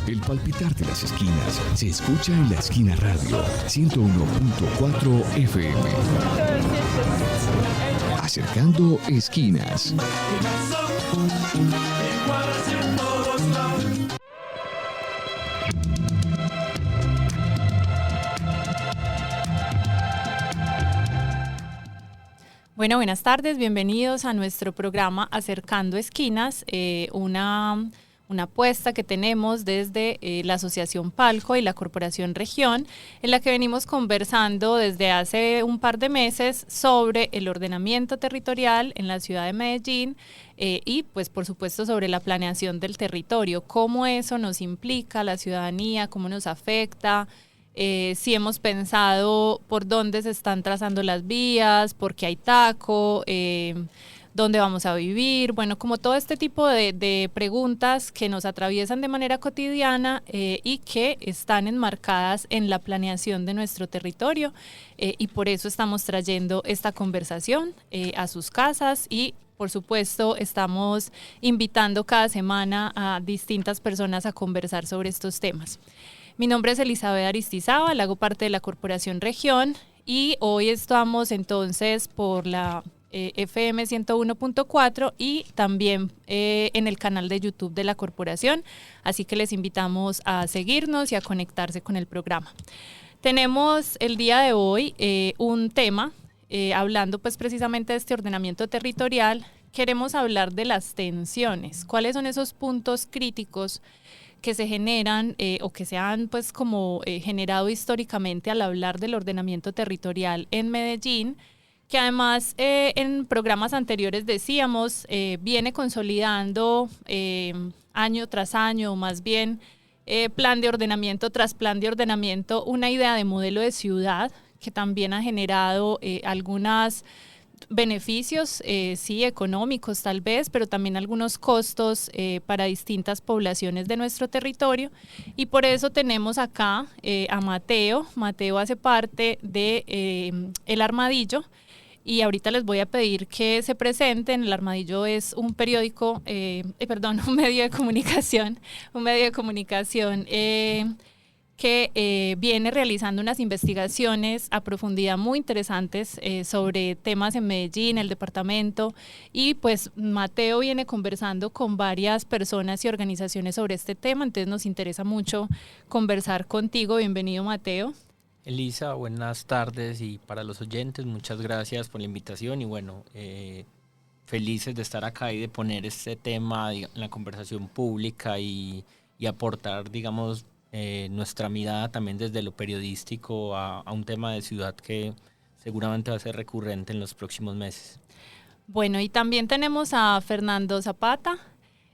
El palpitar de las esquinas se escucha en La Esquina Radio 101.4 FM. Acercando esquinas. Bueno, buenas tardes, bienvenidos a nuestro programa Acercando Esquinas, una apuesta que tenemos desde la Asociación Palco y la Corporación Región, en la que venimos conversando desde hace un par de meses sobre el ordenamiento territorial en la ciudad de Medellín y pues por supuesto sobre la planeación del territorio, cómo eso nos implica a la ciudadanía, cómo nos afecta. Si hemos pensado por dónde se están trazando las vías, por qué hay taco, dónde vamos a vivir, bueno, como todo este tipo de preguntas que nos atraviesan de manera cotidiana y que están enmarcadas en la planeación de nuestro territorio y por eso estamos trayendo esta conversación a sus casas y por supuesto estamos invitando cada semana a distintas personas a conversar sobre estos temas. Mi nombre es Elizabeth Aristizábal, hago parte de la Corporación Región y hoy estamos entonces por la FM 101.4 y también en el canal de YouTube de la Corporación, así que les invitamos a seguirnos y a conectarse con el programa. Tenemos el día de hoy un tema, hablando pues precisamente de este ordenamiento territorial, queremos hablar de las tensiones, cuáles son esos puntos críticos que se generan o que se han pues como generado históricamente al hablar del ordenamiento territorial en Medellín, que además en programas anteriores decíamos viene consolidando año tras año, o más bien plan de ordenamiento tras plan de ordenamiento, una idea de modelo de ciudad que también ha generado algunas beneficios, sí, económicos tal vez, pero también algunos costos para distintas poblaciones de nuestro territorio y por eso tenemos acá a Mateo. Mateo hace parte de El Armadillo y ahorita les voy a pedir que se presenten. El Armadillo es un periódico, un medio de comunicación, que viene realizando unas investigaciones a profundidad muy interesantes sobre temas en Medellín, el departamento, y pues Mateo viene conversando con varias personas y organizaciones sobre este tema, entonces nos interesa mucho conversar contigo. Bienvenido, Mateo. Elisa, buenas tardes y para los oyentes, muchas gracias por la invitación y bueno, felices de estar acá y de poner este tema en la conversación pública y aportar, digamos, nuestra mirada también desde lo periodístico a un tema de ciudad que seguramente va a ser recurrente en los próximos meses. Bueno, y también tenemos a Fernando Zapata.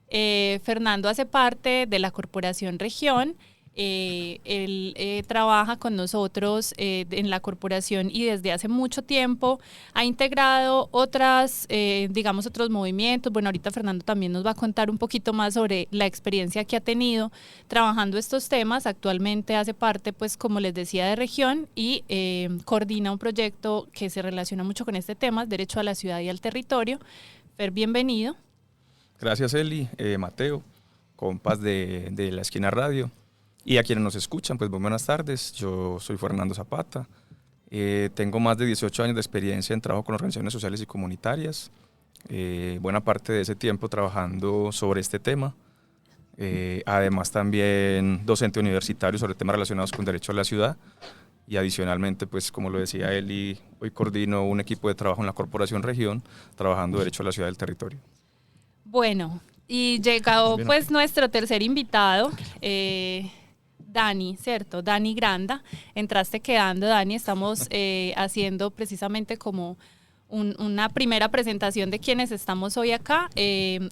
Fernando hace parte de la Corporación Región. Él trabaja con nosotros en la corporación y desde hace mucho tiempo ha integrado otros movimientos. Bueno, ahorita Fernando también nos va a contar un poquito más sobre la experiencia que ha tenido trabajando estos temas. Actualmente hace parte, pues como les decía, de Región y coordina un proyecto que se relaciona mucho con este tema, Derecho a la Ciudad y al Territorio. Fer, bienvenido. Gracias, Eli, Mateo, compas de La Esquina Radio. Y a quienes nos escuchan, pues buenas tardes. Yo soy Fernando Zapata. Tengo más de 18 años de experiencia en trabajo con organizaciones sociales y comunitarias. Buena parte de ese tiempo trabajando sobre este tema. Además también docente universitario sobre temas relacionados con derecho a la ciudad. Y adicionalmente, pues como lo decía Eli, hoy coordino un equipo de trabajo en la Corporación Región, trabajando derecho a la ciudad y al territorio. Bueno, y llegado pues nuestro tercer invitado, Dani, ¿cierto? Dani Granda. Entraste quedando, Dani. Estamos haciendo precisamente como una primera presentación de quienes estamos hoy acá.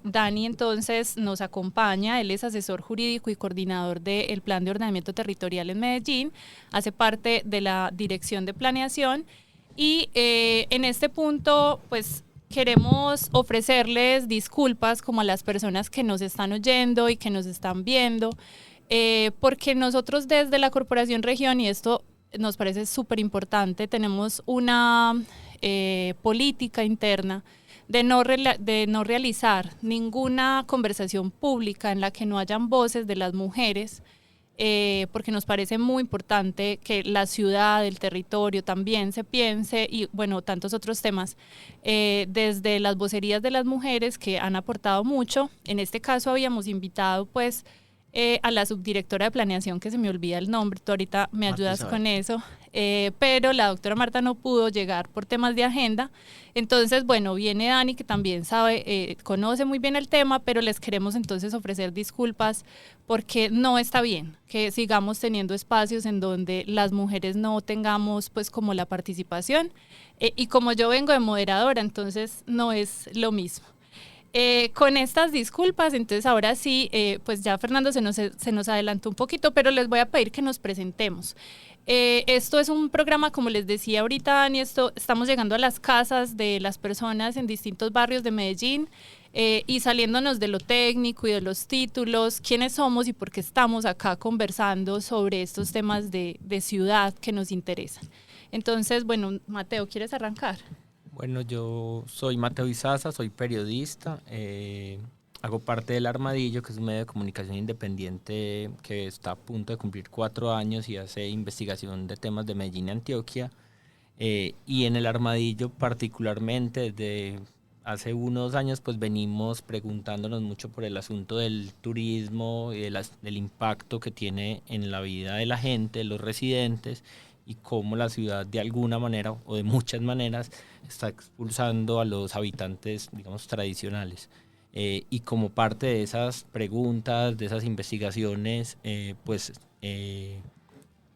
Dani entonces nos acompaña, él es asesor jurídico y coordinador del Plan de Ordenamiento Territorial en Medellín, hace parte de la Dirección de Planeación y en este punto pues queremos ofrecerles disculpas como a las personas que nos están oyendo y que nos están viendo, porque nosotros desde la Corporación Región, y esto nos parece súper importante, tenemos una política interna de no realizar ninguna conversación pública en la que no hayan voces de las mujeres, porque nos parece muy importante que la ciudad, el territorio también se piense, y bueno, tantos otros temas, desde las vocerías de las mujeres que han aportado mucho. En este caso habíamos invitado pues a la subdirectora de planeación, que se me olvida el nombre, tú ahorita me ayudas con eso, pero la doctora Marta no pudo llegar por temas de agenda. Entonces, bueno, viene Dani, que también sabe, conoce muy bien el tema, pero les queremos entonces ofrecer disculpas porque no está bien que sigamos teniendo espacios en donde las mujeres no tengamos pues como la participación, y como yo vengo de moderadora, entonces no es lo mismo. Con estas disculpas, entonces ahora sí, pues ya Fernando se nos adelantó un poquito, pero les voy a pedir que nos presentemos. Esto es un programa, como les decía ahorita Dani, estamos llegando a las casas de las personas en distintos barrios de Medellín, y saliéndonos de lo técnico y de los títulos, quiénes somos y por qué estamos acá conversando sobre estos temas de ciudad que nos interesan. Entonces, bueno, Mateo, ¿quieres arrancar? Bueno, yo soy Mateo Izaza, soy periodista, hago parte del Armadillo, que es un medio de comunicación independiente que está a punto de cumplir 4 años y hace investigación de temas de Medellín y Antioquia. Y en el Armadillo particularmente desde hace unos años pues venimos preguntándonos mucho por el asunto del turismo y del impacto que tiene en la vida de la gente, de los residentes, y cómo la ciudad de alguna manera o de muchas maneras está expulsando a los habitantes, digamos, tradicionales. Y como parte de esas preguntas, de esas investigaciones,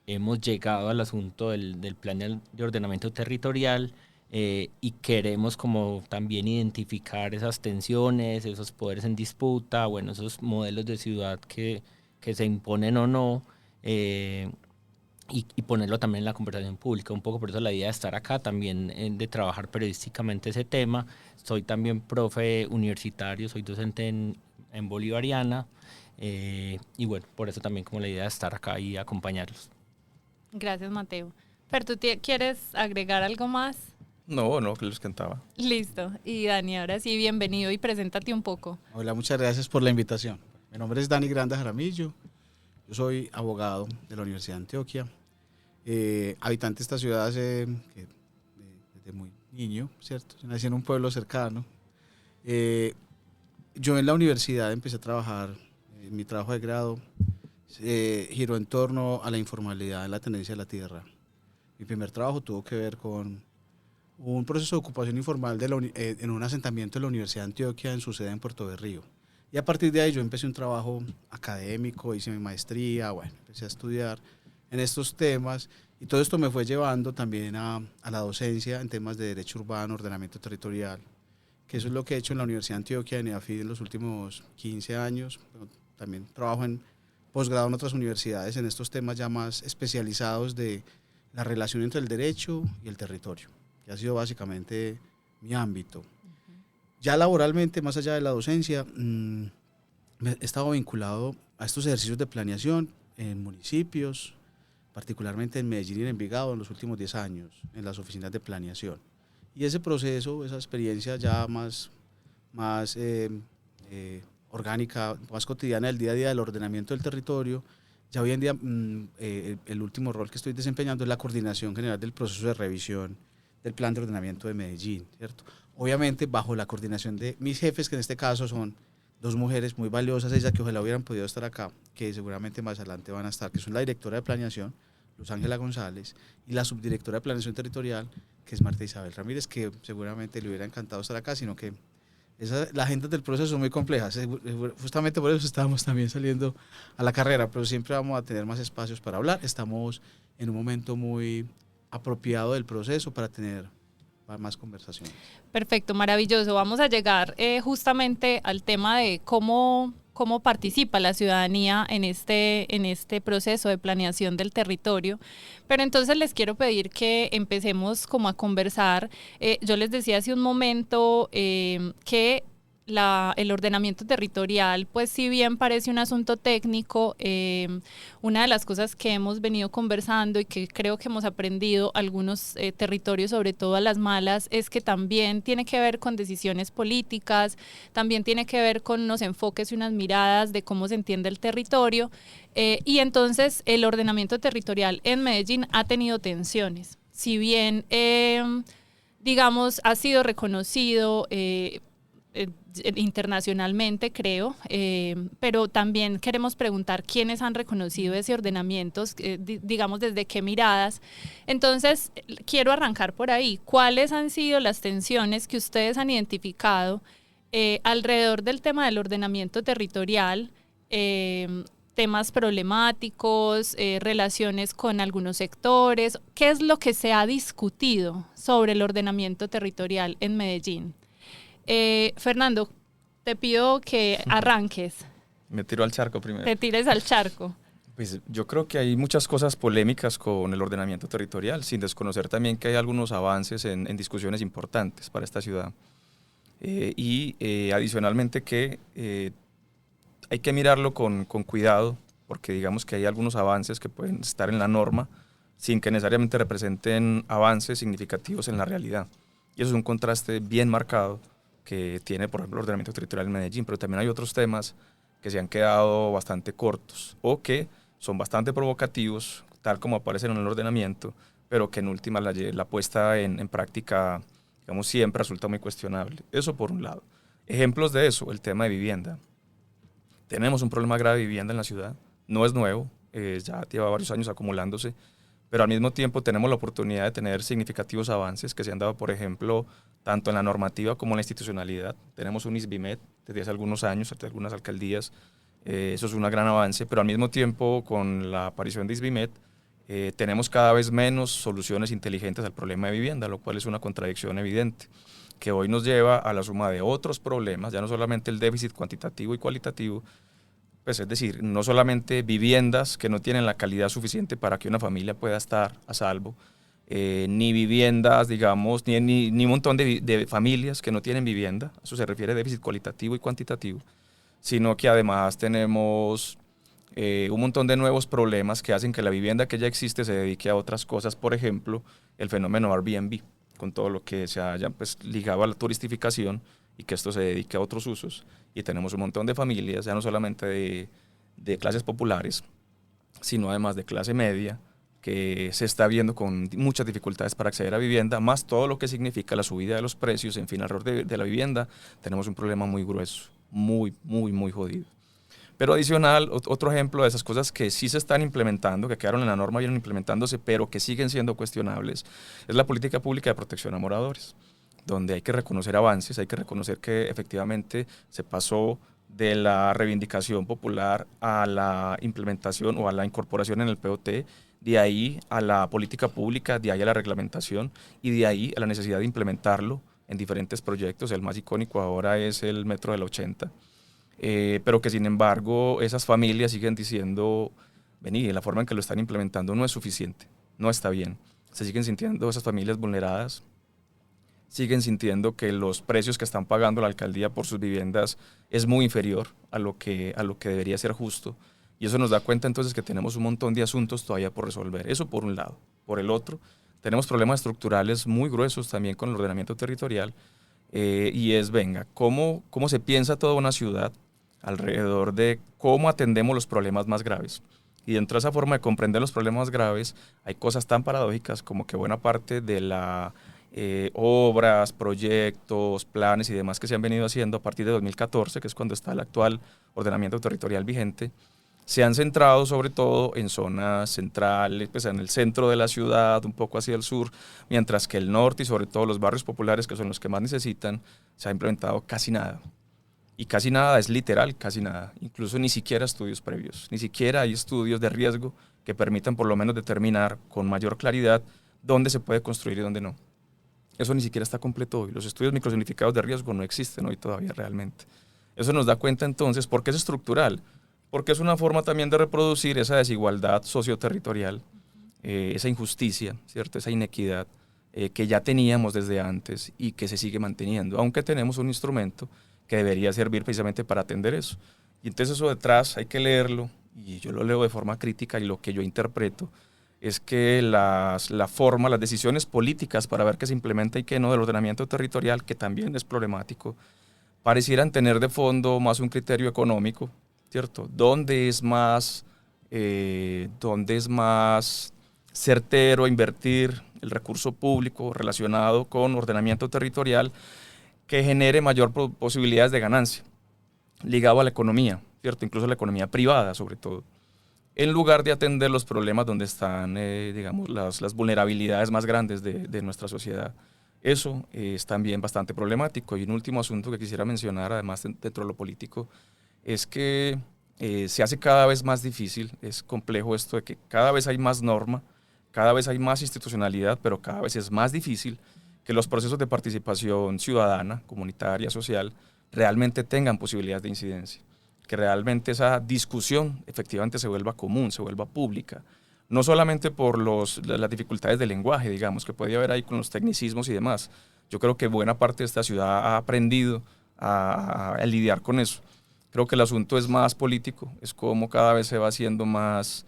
hemos llegado al asunto del plan de ordenamiento territorial, y queremos como también identificar esas tensiones, esos poderes en disputa, bueno, esos modelos de ciudad que se imponen o no, y ponerlo también en la conversación pública. Un poco por eso la idea de estar acá, también de trabajar periodísticamente ese tema. Soy también profe universitario, soy docente en Bolivariana, y bueno, por eso también como la idea de estar acá y acompañarlos. Gracias, Mateo. Pero ¿tú quieres agregar algo más? No, que les cantaba. Listo. Y Dani, ahora sí, bienvenido y preséntate un poco. Hola, muchas gracias por la invitación. Mi nombre es Dani Granda Jaramillo, yo soy abogado de la Universidad de Antioquia, habitante de esta ciudad desde muy niño, ¿cierto? Yo nací en un pueblo cercano. Yo en la universidad empecé a trabajar, mi trabajo de grado giró en torno a la informalidad en la tenencia de la tierra. Mi primer trabajo tuvo que ver con un proceso de ocupación informal en un asentamiento de la Universidad de Antioquia en su sede en Puerto Berrío. Y a partir de ahí yo empecé un trabajo académico, hice mi maestría, bueno, empecé a estudiar en estos temas, y todo esto me fue llevando también a la docencia en temas de derecho urbano, ordenamiento territorial, que eso es lo que he hecho en la Universidad de Antioquia, en EAFID, en los últimos 15 años. También trabajo en posgrado en otras universidades en estos temas ya más especializados de la relación entre el derecho y el territorio, que ha sido básicamente mi ámbito. Ya laboralmente, más allá de la docencia, he estado vinculado a estos ejercicios de planeación en municipios, particularmente en Medellín y en Envigado en los últimos 10 años, en las oficinas de planeación. Y ese proceso, esa experiencia ya más orgánica, más cotidiana del día a día del ordenamiento del territorio, ya hoy en día el último rol que estoy desempeñando es la coordinación general del proceso de revisión del plan de ordenamiento de Medellín, ¿cierto? Obviamente bajo la coordinación de mis jefes, que en este caso son 2 mujeres muy valiosas, ellas que ojalá hubieran podido estar acá, que seguramente más adelante van a estar, que son la directora de planeación, Luz Ángela González, y la subdirectora de planeación territorial, que es Marta Isabel Ramírez, que seguramente le hubiera encantado estar acá, sino que las agendas del proceso son muy complejas. Justamente por eso estábamos también saliendo a la carrera, pero siempre vamos a tener más espacios para hablar. Estamos en un momento muy apropiado del proceso para tener más conversaciones. Perfecto, maravilloso. Vamos a llegar justamente al tema de cómo participa la ciudadanía en este proceso de planeación del territorio. Pero entonces les quiero pedir que empecemos como a conversar. Yo les decía hace un momento que el ordenamiento territorial, pues si bien parece un asunto técnico, una de las cosas que hemos venido conversando y que creo que hemos aprendido algunos territorios, sobre todo a las malas, es que también tiene que ver con decisiones políticas, también tiene que ver con unos enfoques y unas miradas de cómo se entiende el territorio, y entonces el ordenamiento territorial en Medellín ha tenido tensiones. Si bien, digamos, ha sido reconocido internacionalmente, creo, pero también queremos preguntar quiénes han reconocido ese ordenamiento, digamos, desde qué miradas. Entonces, quiero arrancar por ahí. ¿Cuáles han sido las tensiones que ustedes han identificado alrededor del tema del ordenamiento territorial? Temas problemáticos, relaciones con algunos sectores. ¿Qué es lo que se ha discutido sobre el ordenamiento territorial en Medellín? Fernando, te pido que arranques. Me tiro al charco primero. Te tires al charco. Pues yo creo que hay muchas cosas polémicas con el ordenamiento territorial, sin desconocer también que hay algunos avances en discusiones importantes para esta ciudad. Adicionalmente que hay que mirarlo con cuidado, porque digamos que hay algunos avances que pueden estar en la norma sin que necesariamente representen avances significativos en la realidad. Y eso es un contraste bien marcado que tiene, por ejemplo, el ordenamiento territorial en Medellín, pero también hay otros temas que se han quedado bastante cortos o que son bastante provocativos, tal como aparecen en el ordenamiento, pero que en última la puesta en práctica, digamos, siempre resulta muy cuestionable. Eso por un lado. Ejemplos de eso, el tema de vivienda. Tenemos un problema grave de vivienda en la ciudad, no es nuevo, ya lleva varios años acumulándose, pero al mismo tiempo tenemos la oportunidad de tener significativos avances que se han dado, por ejemplo, tanto en la normativa como en la institucionalidad. Tenemos un ISBIMED desde hace algunos años, desde algunas alcaldías, eso es un gran avance, pero al mismo tiempo con la aparición de ISBIMED tenemos cada vez menos soluciones inteligentes al problema de vivienda, lo cual es una contradicción evidente, que hoy nos lleva a la suma de otros problemas, ya no solamente el déficit cuantitativo y cualitativo, pues es decir, no solamente viviendas que no tienen la calidad suficiente para que una familia pueda estar a salvo, ni viviendas, digamos, ni un montón de familias que no tienen vivienda, eso se refiere a déficit cualitativo y cuantitativo, sino que además tenemos un montón de nuevos problemas que hacen que la vivienda que ya existe se dedique a otras cosas, por ejemplo, el fenómeno Airbnb, con todo lo que se haya pues, ligado a la turistificación y que esto se dedique a otros usos. Y tenemos un montón de familias, ya no solamente de clases populares, sino además de clase media, que se está viendo con muchas dificultades para acceder a vivienda, más todo lo que significa la subida de los precios, en fin, alrededor de la vivienda, tenemos un problema muy grueso, muy jodido. Pero adicional, otro ejemplo de esas cosas que sí se están implementando, que quedaron en la norma, vienen implementándose, pero que siguen siendo cuestionables, es la política pública de protección a moradores, donde hay que reconocer avances, hay que reconocer que efectivamente se pasó de la reivindicación popular a la implementación o a la incorporación en el POT, de ahí a la política pública, de ahí a la reglamentación y de ahí a la necesidad de implementarlo en diferentes proyectos. El más icónico ahora es el Metro de la 80, pero que sin embargo esas familias siguen diciendo, vení, la forma en que lo están implementando no es suficiente, no está bien. Se siguen sintiendo esas familias vulneradas, siguen sintiendo que los precios que están pagando la alcaldía por sus viviendas es muy inferior a lo que debería ser justo. Y eso nos da cuenta entonces que tenemos un montón de asuntos todavía por resolver. Eso por un lado. Por el otro, tenemos problemas estructurales muy gruesos también con el ordenamiento territorial. Y es, venga, ¿cómo se piensa toda una ciudad alrededor de cómo atendemos los problemas más graves? Y dentro de esa forma de comprender los problemas más graves, hay cosas tan paradójicas como que buena parte de la obras, proyectos, planes y demás que se han venido haciendo a partir de 2014, que es cuando está el actual ordenamiento territorial vigente, se han centrado sobre todo en zonas centrales, pues en el centro de la ciudad, un poco hacia el sur, mientras que el norte y sobre todo los barrios populares, que son los que más necesitan, se ha implementado casi nada. Y casi nada es literal, casi nada. Incluso ni siquiera estudios previos, ni siquiera hay estudios de riesgo que permitan por lo menos determinar con mayor claridad dónde se puede construir y dónde no. Eso ni siquiera está completo hoy. Los estudios microsignificados de riesgo no existen hoy todavía realmente. Eso nos da cuenta entonces por qué es estructural, porque es una forma también de reproducir esa desigualdad socioterritorial, esa injusticia, ¿cierto? Esa inequidad que ya teníamos desde antes y que se sigue manteniendo, aunque tenemos un instrumento que debería servir precisamente para atender eso. Y entonces eso detrás hay que leerlo, y yo lo leo de forma crítica, y lo que yo interpreto es que la forma, las decisiones políticas para ver qué se implementa y qué no del ordenamiento territorial, que también es problemático, parecieran tener de fondo más un criterio económico, ¿cierto? ¿Dónde es más certero invertir el recurso público relacionado con ordenamiento territorial que genere mayor posibilidades de ganancia, ligado a la economía, ¿cierto? Incluso a la economía privada, sobre todo, en lugar de atender los problemas donde están, digamos, las vulnerabilidades más grandes de nuestra sociedad? Eso es también bastante problemático. Y un último asunto que quisiera mencionar, además dentro de lo político, es que se hace cada vez más difícil, es complejo esto de que cada vez hay más norma, cada vez hay más institucionalidad, pero cada vez es más difícil que los procesos de participación ciudadana, comunitaria, social, realmente tengan posibilidades de incidencia, que realmente esa discusión efectivamente se vuelva común, se vuelva pública, no solamente por las dificultades del lenguaje, digamos, que puede haber ahí con los tecnicismos y demás. Yo creo que buena parte de esta ciudad ha aprendido a lidiar con eso. Creo que el asunto es más político, es como cada vez se va haciendo más,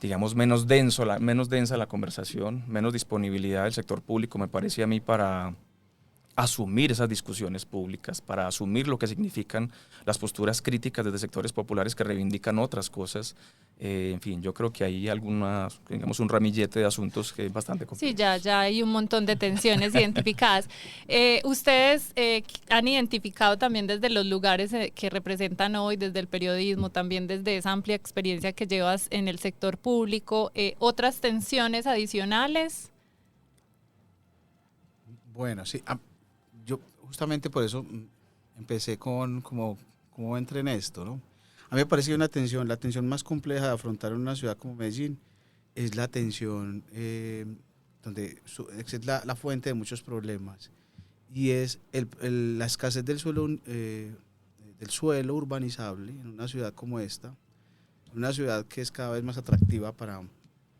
digamos, menos densa la conversación, menos disponibilidad del sector público, me parece a mí, para asumir esas discusiones públicas, para asumir lo que significan las posturas críticas desde sectores populares que reivindican otras cosas. En fin, yo creo que hay digamos, un ramillete de asuntos que es bastante complejo. Sí, ya hay un montón de tensiones identificadas. Ustedes han identificado también desde los lugares que representan hoy, desde el periodismo, también desde esa amplia experiencia que llevas en el sector público, otras tensiones adicionales. Bueno, sí, yo justamente por eso empecé con cómo entré en esto, ¿no? A mí me parece que la tensión más compleja de afrontar en una ciudad como Medellín es la tensión donde es la fuente de muchos problemas, y es la escasez del suelo urbanizable en una ciudad como esta, una ciudad que es cada vez más atractiva para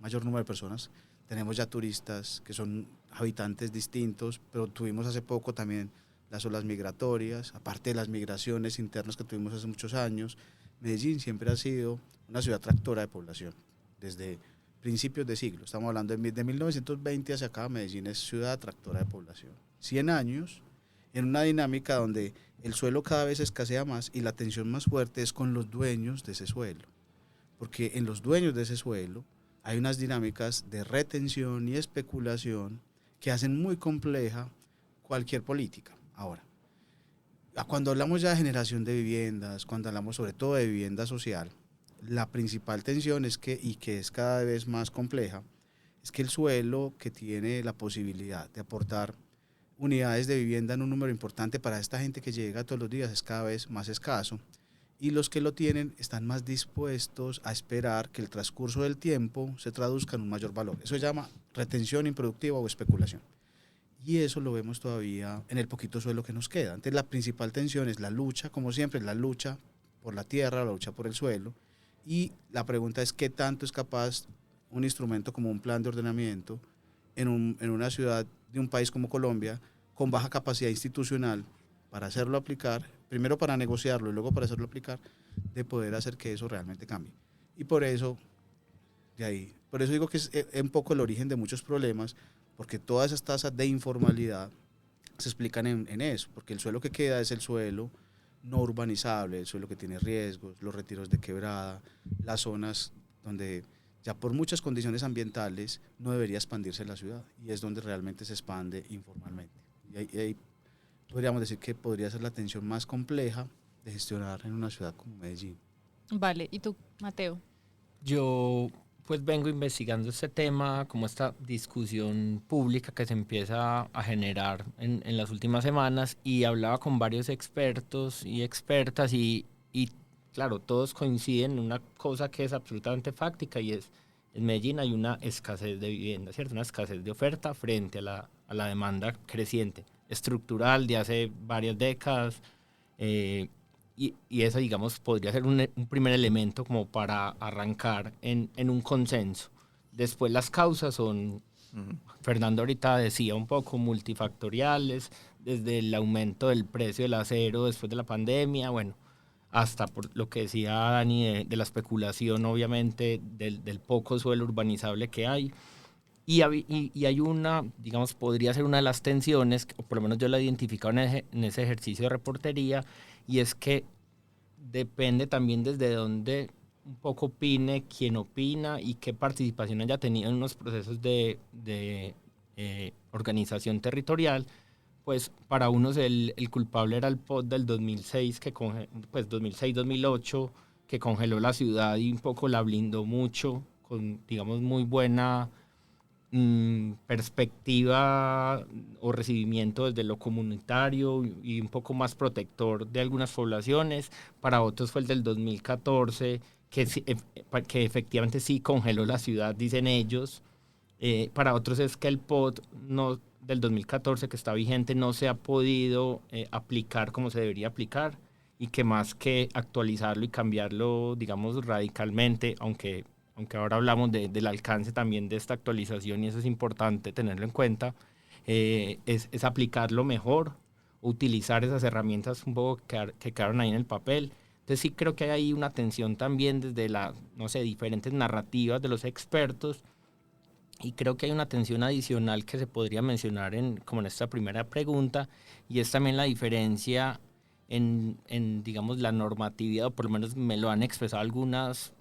mayor número de personas. Tenemos ya turistas que son habitantes distintos, pero tuvimos hace poco también las olas migratorias, aparte de las migraciones internas que tuvimos hace muchos años. Medellín siempre ha sido una ciudad tractora de población, desde principios de siglo. Estamos hablando de 1920 hacia acá, Medellín es ciudad tractora de población. 100 años en una dinámica donde el suelo cada vez escasea más, y la tensión más fuerte es con los dueños de ese suelo, porque en los dueños de ese suelo hay unas dinámicas de retención y especulación que hacen muy compleja cualquier política. Ahora, cuando hablamos ya de generación de viviendas, cuando hablamos sobre todo de vivienda social, la principal tensión es que es cada vez más compleja, es que el suelo que tiene la posibilidad de aportar unidades de vivienda en un número importante para esta gente que llega todos los días es cada vez más escaso, y los que lo tienen están más dispuestos a esperar que el transcurso del tiempo se traduzca en un mayor valor. Eso se llama retención improductiva o especulación. Y eso lo vemos todavía en el poquito suelo que nos queda. Entonces la principal tensión es la lucha, como siempre, la lucha por la tierra, la lucha por el suelo. Y la pregunta es qué tanto es capaz un instrumento como un plan de ordenamiento en una ciudad de un país como Colombia, con baja capacidad institucional, para hacerlo aplicar, primero para negociarlo y luego para hacerlo aplicar, de poder hacer que eso realmente cambie. Y por eso digo que es un poco el origen de muchos problemas, porque todas esas tasas de informalidad se explican en eso, porque el suelo que queda es el suelo no urbanizable, el suelo que tiene riesgos, los retiros de quebrada, las zonas donde ya por muchas condiciones ambientales no debería expandirse la ciudad, y es donde realmente se expande informalmente. Y ahí podríamos decir que podría ser la tensión más compleja de gestionar en una ciudad como Medellín. Vale, ¿y tú, Mateo? Yo pues vengo investigando este tema, como esta discusión pública que se empieza a generar en las últimas semanas, y hablaba con varios expertos y expertas y claro, todos coinciden en una cosa que es absolutamente fáctica, y es en Medellín hay una escasez de vivienda, ¿cierto? Una escasez de oferta frente a la demanda creciente, estructural de hace varias décadas, y eso, digamos, podría ser un primer elemento como para arrancar en un consenso. Después las causas son, Fernando ahorita decía un poco, multifactoriales, desde el aumento del precio del acero después de la pandemia, bueno, hasta por lo que decía Dani de la especulación, obviamente, del poco suelo urbanizable que hay. Y hay una, digamos, podría ser una de las tensiones, o por lo menos yo la he identificado en ese ejercicio de reportería, y es que depende también desde dónde un poco opine, quién opina y qué participación haya tenido en unos procesos de organización territorial. Pues para unos el culpable era el POT del 2006, pues 2006-2008, que congeló la ciudad y un poco la blindó mucho, con, digamos, muy buena perspectiva o recibimiento desde lo comunitario y un poco más protector de algunas poblaciones. Para otros fue el del 2014, que efectivamente sí congeló la ciudad, dicen ellos. Para otros es que el POT del 2014 que está vigente no se ha podido aplicar como se debería aplicar, y que más que actualizarlo y cambiarlo, digamos, radicalmente, aunque ahora hablamos del alcance también de esta actualización, y eso es importante tenerlo en cuenta, es aplicarlo mejor, utilizar esas herramientas un poco que quedaron ahí en el papel. Entonces sí creo que hay ahí una tensión también desde diferentes narrativas de los expertos, y creo que hay una tensión adicional que se podría mencionar como en esta primera pregunta, y es también la diferencia en digamos, la normatividad, o por lo menos me lo han expresado algunas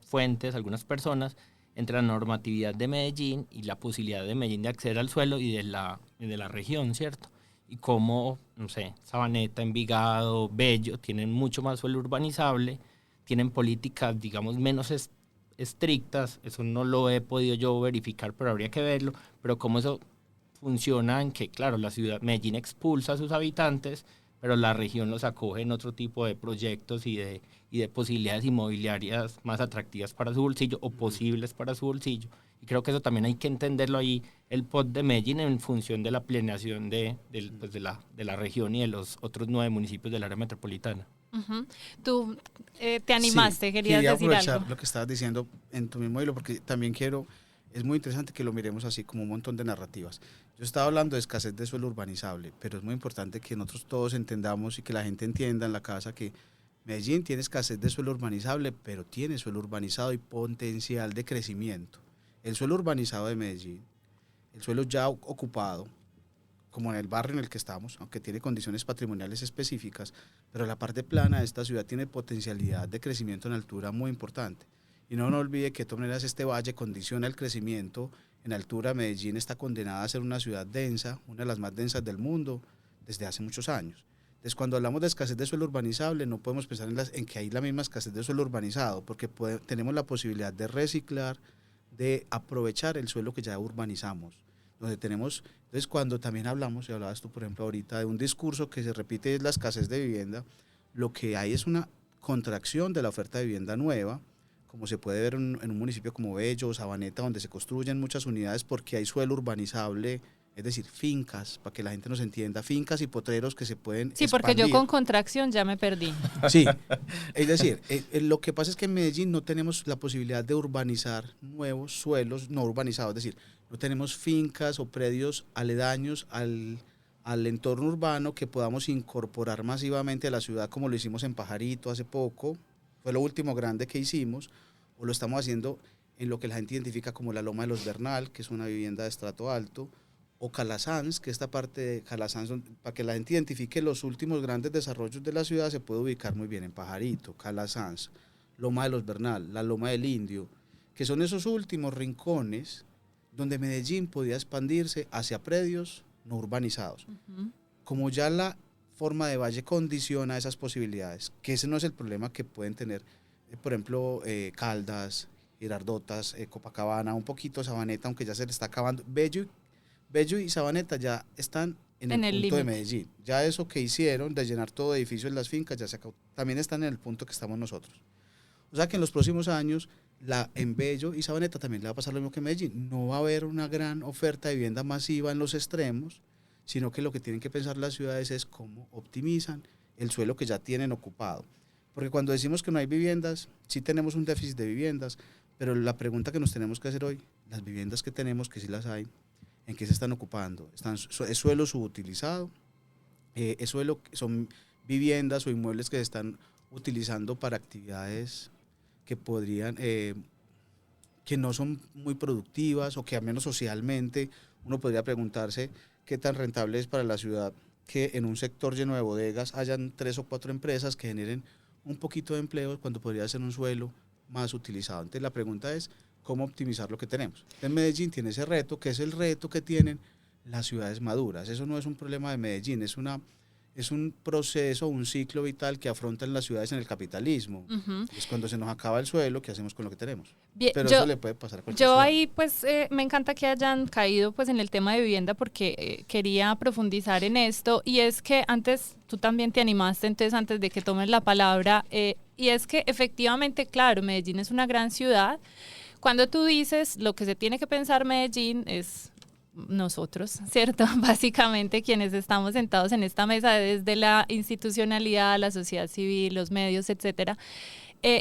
fuentes, algunas personas, entre la normatividad de Medellín y la posibilidad de Medellín de acceder al suelo y de la región, ¿cierto? Y cómo, no sé, Sabaneta, Envigado, Bello tienen mucho más suelo urbanizable, tienen políticas, digamos, menos estrictas. Eso no lo he podido yo verificar, pero habría que verlo. Pero cómo eso funciona en que, claro, la ciudad, Medellín expulsa a sus habitantes, pero la región los acoge en otro tipo de proyectos y de posibilidades inmobiliarias más atractivas para su bolsillo, o posibles para su bolsillo. Y creo que eso también hay que entenderlo ahí, el POT de Medellín, en función de la planeación de la región y de los otros 9 municipios del área metropolitana. Uh-huh. Tú te animaste, sí, querías quería decir aprovechar algo. lo que estabas diciendo en tu mismo hilo, porque también es muy interesante que lo miremos así, como un montón de narrativas. Yo estaba hablando de escasez de suelo urbanizable, pero es muy importante que nosotros todos entendamos y que la gente entienda en la casa que Medellín tiene escasez de suelo urbanizable, pero tiene suelo urbanizado y potencial de crecimiento. El suelo urbanizado de Medellín, el suelo ya ocupado, como en el barrio en el que estamos, aunque tiene condiciones patrimoniales específicas, pero la parte plana de esta ciudad tiene potencialidad de crecimiento en altura muy importante. Y no olvide que de todas maneras este valle condiciona el crecimiento en altura. Medellín está condenada a ser una ciudad densa, una de las más densas del mundo desde hace muchos años. Entonces, cuando hablamos de escasez de suelo urbanizable, no podemos pensar en que hay la misma escasez de suelo urbanizado, porque tenemos la posibilidad de reciclar, de aprovechar el suelo que ya urbanizamos. Entonces, cuando también hablamos, y hablabas tú, por ejemplo, ahorita de un discurso que se repite, es la escasez de vivienda, lo que hay es una contracción de la oferta de vivienda nueva, como se puede ver en un municipio como Bello o Sabaneta, donde se construyen muchas unidades porque hay suelo urbanizable, es decir, fincas, para que la gente nos entienda, fincas y potreros que se pueden Sí, expandir. porque yo con contracción ya me perdí. Sí, es decir, lo que pasa es que en Medellín no tenemos la posibilidad de urbanizar nuevos suelos no urbanizados, es decir, no tenemos fincas o predios aledaños al entorno urbano que podamos incorporar masivamente a la ciudad, como lo hicimos en Pajarito hace poco, fue lo último grande que hicimos, o lo estamos haciendo en lo que la gente identifica como la Loma de los Bernal, que es una vivienda de estrato alto, o Calasanz, que esta parte de Calasanz, para que la gente identifique los últimos grandes desarrollos de la ciudad, se puede ubicar muy bien en Pajarito, Calasanz, Loma de los Bernal, la Loma del Indio, que son esos últimos rincones donde Medellín podía expandirse hacia predios no urbanizados. Uh-huh. Como ya la forma de valle condiciona esas posibilidades, que ese no es el problema que pueden tener, por ejemplo, Caldas, Girardotas, Copacabana, un poquito Sabaneta, aunque ya se le está acabando. Bello y Sabaneta ya están en el punto de Medellín. Ya eso que hicieron de llenar todo edificio en las fincas ya se acabó. También están en el punto que estamos nosotros. O sea que en los próximos años, en Bello y Sabaneta también le va a pasar lo mismo que en Medellín. No va a haber una gran oferta de vivienda masiva en los extremos, sino que lo que tienen que pensar las ciudades es cómo optimizan el suelo que ya tienen ocupado. Porque cuando decimos que no hay viviendas, sí tenemos un déficit de viviendas, pero la pregunta que nos tenemos que hacer hoy, las viviendas que tenemos, que sí las hay, ¿En qué se están ocupando? ¿Es suelo subutilizado? ¿Son viviendas o inmuebles que se están utilizando para actividades que podrían, que no son muy productivas, o que al menos socialmente uno podría preguntarse qué tan rentable es para la ciudad que en un sector lleno de bodegas hayan 3 o 4 empresas que generen un poquito de empleo cuando podría ser un suelo más utilizado? Entonces la pregunta es cómo optimizar lo que tenemos. En Medellín tiene ese reto, que es el reto que tienen las ciudades maduras. Eso no es un problema de Medellín, es un proceso, un ciclo vital que afrontan las ciudades en el capitalismo. Es cuando se nos acaba el suelo, ¿qué hacemos con lo que tenemos? Bien, Pero eso le puede pasar a cualquier ciudad. Ahí pues me encanta que hayan caído pues en el tema de vivienda, porque quería profundizar en esto, y es que antes tú también te animaste, entonces antes de que tomes la palabra, y es que efectivamente, claro, Medellín es una gran ciudad. Cuando tú dices lo que se tiene que pensar Medellín es nosotros, ¿cierto? Básicamente quienes estamos sentados en esta mesa, desde la institucionalidad, la sociedad civil, los medios, etcétera.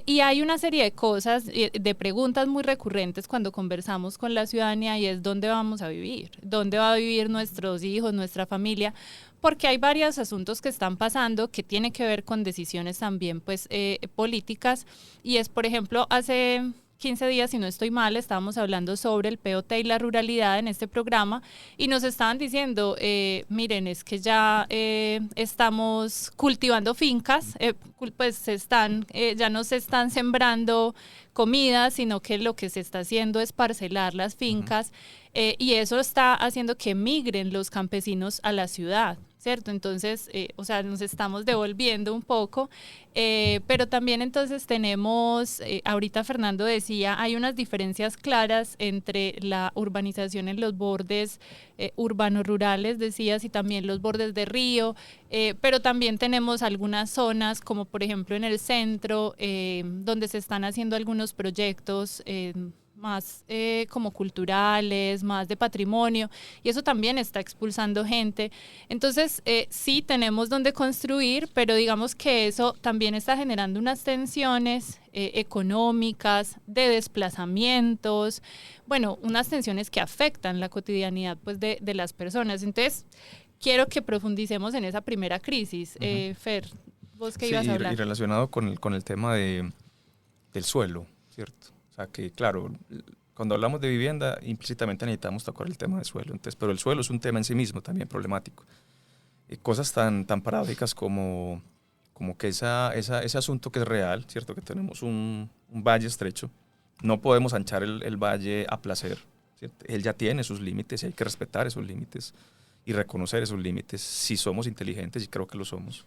Y hay una serie de cosas, de preguntas muy recurrentes cuando conversamos con la ciudadanía, y es ¿dónde vamos a vivir? ¿Dónde va a vivir nuestros hijos, nuestra familia? Porque hay varios asuntos que están pasando que tienen que ver con decisiones también pues políticas, y es, por ejemplo, hace 15 días, si no estoy mal, estábamos hablando sobre el POT y la ruralidad en este programa, y nos estaban diciendo, miren, es que ya estamos cultivando fincas, pues ya no se están sembrando comida, sino que lo que se está haciendo es parcelar las fincas, y eso está haciendo que migren los campesinos a la ciudad, ¿cierto? Entonces, o sea, nos estamos devolviendo un poco, pero también entonces tenemos, ahorita Fernando decía, hay unas diferencias claras entre la urbanización en los bordes urbanos rurales, decías, y también los bordes de río, pero también tenemos algunas zonas, como por ejemplo en el centro, donde se están haciendo algunos proyectos más como culturales, más de patrimonio, y eso también está expulsando gente. Entonces, sí tenemos donde construir, pero digamos que eso también está generando unas tensiones económicas, de desplazamientos, bueno, unas tensiones que afectan la cotidianidad pues de las personas. Entonces, quiero que profundicemos en esa primera crisis. Fer, ¿vos qué ibas a hablar? Y relacionado con el tema del suelo, ¿cierto? O sea que, claro, cuando hablamos de vivienda, implícitamente necesitamos tocar el tema del suelo. Entonces, pero el suelo es un tema en sí mismo también problemático. Cosas tan paradójicas como que ese asunto que es real, ¿cierto? Que tenemos un valle estrecho, no podemos anchar el valle a placer, ¿cierto? Él ya tiene sus límites y hay que respetar esos límites y reconocer esos límites si somos inteligentes, y creo que lo somos.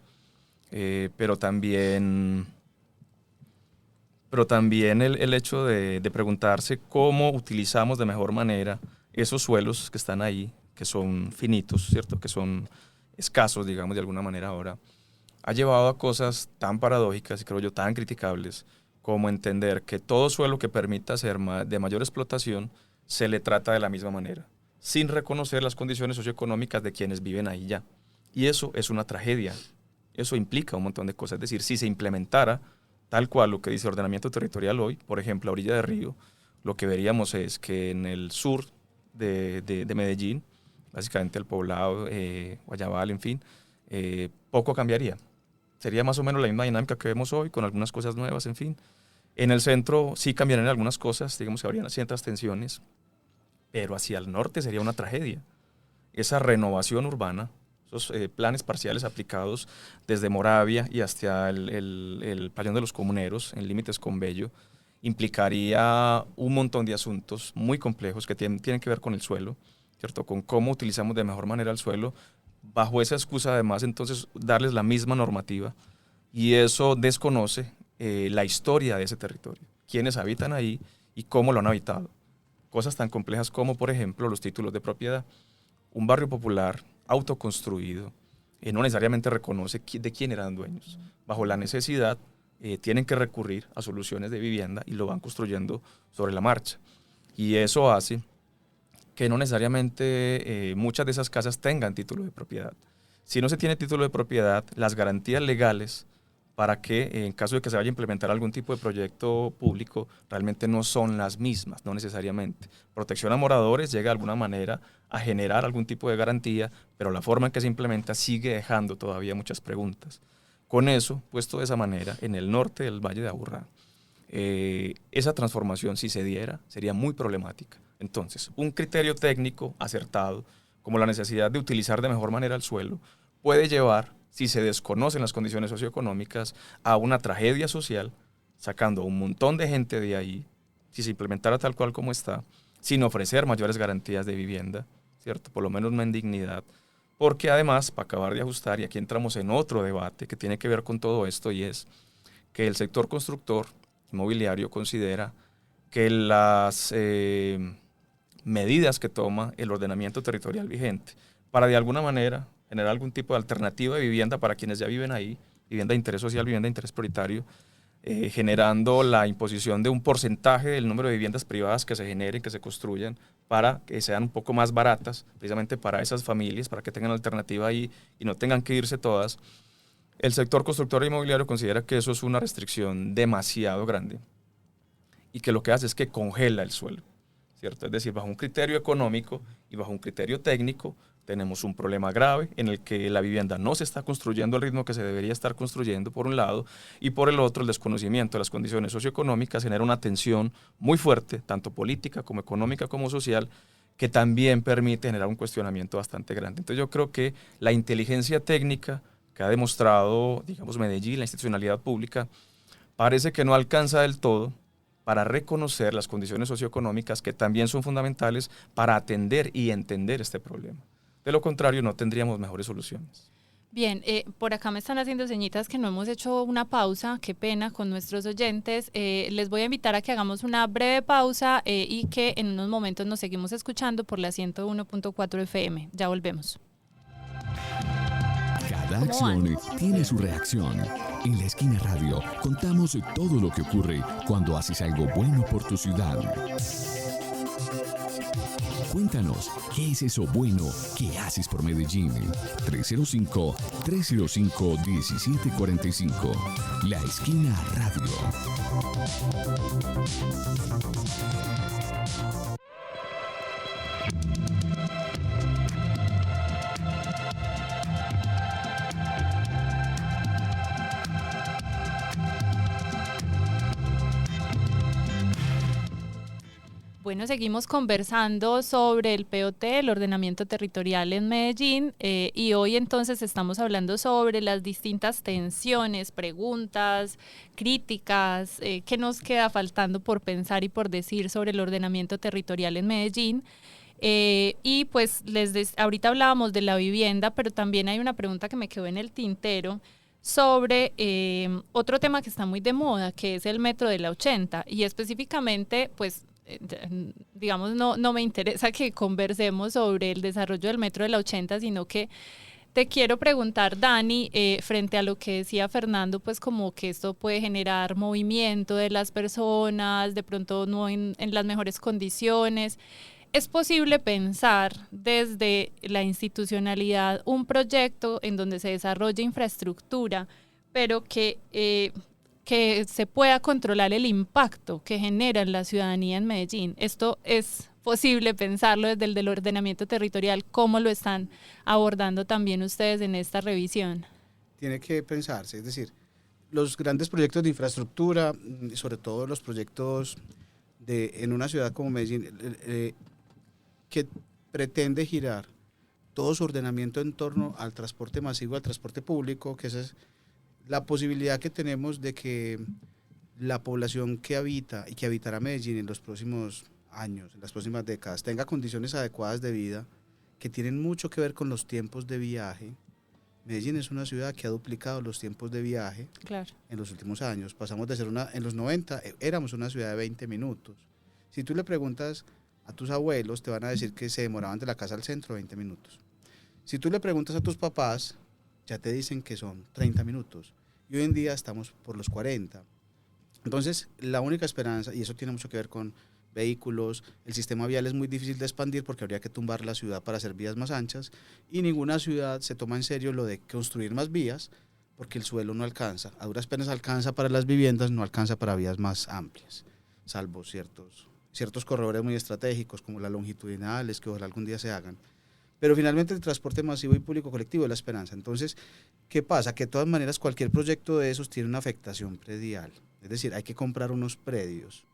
Pero también el hecho de preguntarse cómo utilizamos de mejor manera esos suelos que están ahí, que son finitos, ¿cierto? Que son escasos, digamos, de alguna manera ahora, ha llevado a cosas tan paradójicas y creo yo tan criticables como entender que todo suelo que permita ser de mayor explotación se le trata de la misma manera, sin reconocer las condiciones socioeconómicas de quienes viven ahí ya. Y eso es una tragedia. Eso implica un montón de cosas. Es decir, si se implementara tal cual lo que dice ordenamiento territorial hoy, por ejemplo, a orilla de río, lo que veríamos es que en el sur de Medellín, básicamente el Poblado, Guayabal, en fin, poco cambiaría. Sería más o menos la misma dinámica que vemos hoy, con algunas cosas nuevas, en fin. En el centro sí cambiarían algunas cosas, digamos que habrían ciertas tensiones, pero hacia el norte sería una tragedia. Esa renovación urbana, esos planes parciales aplicados desde Moravia y hasta el Playón de los Comuneros, en límites con Bello, implicaría un montón de asuntos muy complejos que tienen que ver con el suelo, ¿cierto? Con cómo utilizamos de mejor manera el suelo, bajo esa excusa además entonces darles la misma normativa, y eso desconoce la historia de ese territorio, quiénes habitan ahí y cómo lo han habitado. Cosas tan complejas como, por ejemplo, los títulos de propiedad. Un barrio popular autoconstruido no necesariamente reconoce de quién eran dueños. Bajo la necesidad tienen que recurrir a soluciones de vivienda y lo van construyendo sobre la marcha. Y eso hace que no necesariamente muchas de esas casas tengan título de propiedad. Si no se tiene título de propiedad, las garantías legales para que en caso de que se vaya a implementar algún tipo de proyecto público, realmente no son las mismas, no necesariamente. Protección a moradores llega de alguna manera a generar algún tipo de garantía, pero la forma en que se implementa sigue dejando todavía muchas preguntas. Con eso, puesto de esa manera, en el norte del Valle de Aburrá, esa transformación, si se diera, sería muy problemática. Entonces, un criterio técnico acertado, como la necesidad de utilizar de mejor manera el suelo, puede llevar, si se desconocen las condiciones socioeconómicas, a una tragedia social, sacando a un montón de gente de ahí, si se implementara tal cual como está, sin ofrecer mayores garantías de vivienda, ¿cierto? Por lo menos una indignidad, porque además, para acabar de ajustar, y aquí entramos en otro debate que tiene que ver con todo esto, y es que el sector constructor inmobiliario considera que las medidas que toma el ordenamiento territorial vigente para de alguna manera generar algún tipo de alternativa de vivienda para quienes ya viven ahí, vivienda de interés social, vivienda de interés prioritario, generando la imposición de un porcentaje del número de viviendas privadas que se generen, que se construyan, para que sean un poco más baratas, precisamente para esas familias, para que tengan alternativa ahí y no tengan que irse todas. El sector constructor e inmobiliario considera que eso es una restricción demasiado grande y que lo que hace es que congela el suelo, ¿cierto? Es decir, bajo un criterio económico y bajo un criterio técnico, tenemos un problema grave en el que la vivienda no se está construyendo al ritmo que se debería estar construyendo, por un lado, y por el otro, el desconocimiento de las condiciones socioeconómicas genera una tensión muy fuerte, tanto política como económica como social, que también permite generar un cuestionamiento bastante grande. Entonces yo creo que la inteligencia técnica que ha demostrado, digamos, Medellín, la institucionalidad pública, parece que no alcanza del todo para reconocer las condiciones socioeconómicas que también son fundamentales para atender y entender este problema. De lo contrario, no tendríamos mejores soluciones. Bien, por acá me están haciendo señitas que no hemos hecho una pausa, qué pena con nuestros oyentes. Les voy a invitar a que hagamos una breve pausa y que en unos momentos nos seguimos escuchando por la 101.4 FM. Ya volvemos. Cada acción tiene su reacción. En La Esquina Radio contamos todo lo que ocurre cuando haces algo bueno por tu ciudad. Cuéntanos, ¿qué es eso bueno que haces por Medellín? 305-305-1745. La Esquina Radio. Bueno, seguimos conversando sobre el POT, el ordenamiento territorial en Medellín, y hoy entonces estamos hablando sobre las distintas tensiones, preguntas, críticas, qué nos queda faltando por pensar y por decir sobre el ordenamiento territorial en Medellín. Y pues ahorita hablábamos de la vivienda, pero también hay una pregunta que me quedó en el tintero sobre otro tema que está muy de moda, que es el metro de la 80, y específicamente, pues, digamos, no me interesa que conversemos sobre el desarrollo del metro de la 80, sino que te quiero preguntar, Dani, frente a lo que decía Fernando, pues como que esto puede generar movimiento de las personas, de pronto no en las mejores condiciones. ¿Es posible pensar desde la institucionalidad un proyecto en donde se desarrolle infraestructura, pero que se pueda controlar el impacto que genera en la ciudadanía en Medellín? Esto es posible pensarlo desde el del ordenamiento territorial. ¿Cómo lo están abordando también ustedes en esta revisión? Tiene que pensarse, es decir, los grandes proyectos de infraestructura, sobre todo los proyectos en una ciudad como Medellín, que pretende girar todo su ordenamiento en torno al transporte masivo, al transporte público, que esa es la posibilidad que tenemos de que la población que habita y que habitará Medellín en los próximos años, en las próximas décadas, tenga condiciones adecuadas de vida que tienen mucho que ver con los tiempos de viaje. Medellín es una ciudad que ha duplicado los tiempos de viaje. Claro. En los últimos años. Pasamos de ser en los 90 éramos una ciudad de 20 minutos. Si tú le preguntas a tus abuelos, te van a decir que se demoraban de la casa al centro 20 minutos. Si tú le preguntas a tus papás, ya te dicen que son 30 minutos. Y hoy en día estamos por los 40. Entonces, la única esperanza, y eso tiene mucho que ver con vehículos, el sistema vial es muy difícil de expandir porque habría que tumbar la ciudad para hacer vías más anchas, y ninguna ciudad se toma en serio lo de construir más vías, porque el suelo no alcanza, a duras penas alcanza para las viviendas, no alcanza para vías más amplias, salvo ciertos corredores muy estratégicos como las longitudinales que ojalá algún día se hagan. Pero finalmente el transporte masivo y público colectivo es la esperanza. Entonces, ¿qué pasa? Que de todas maneras cualquier proyecto de esos tiene una afectación predial, es decir, hay que comprar unos predios.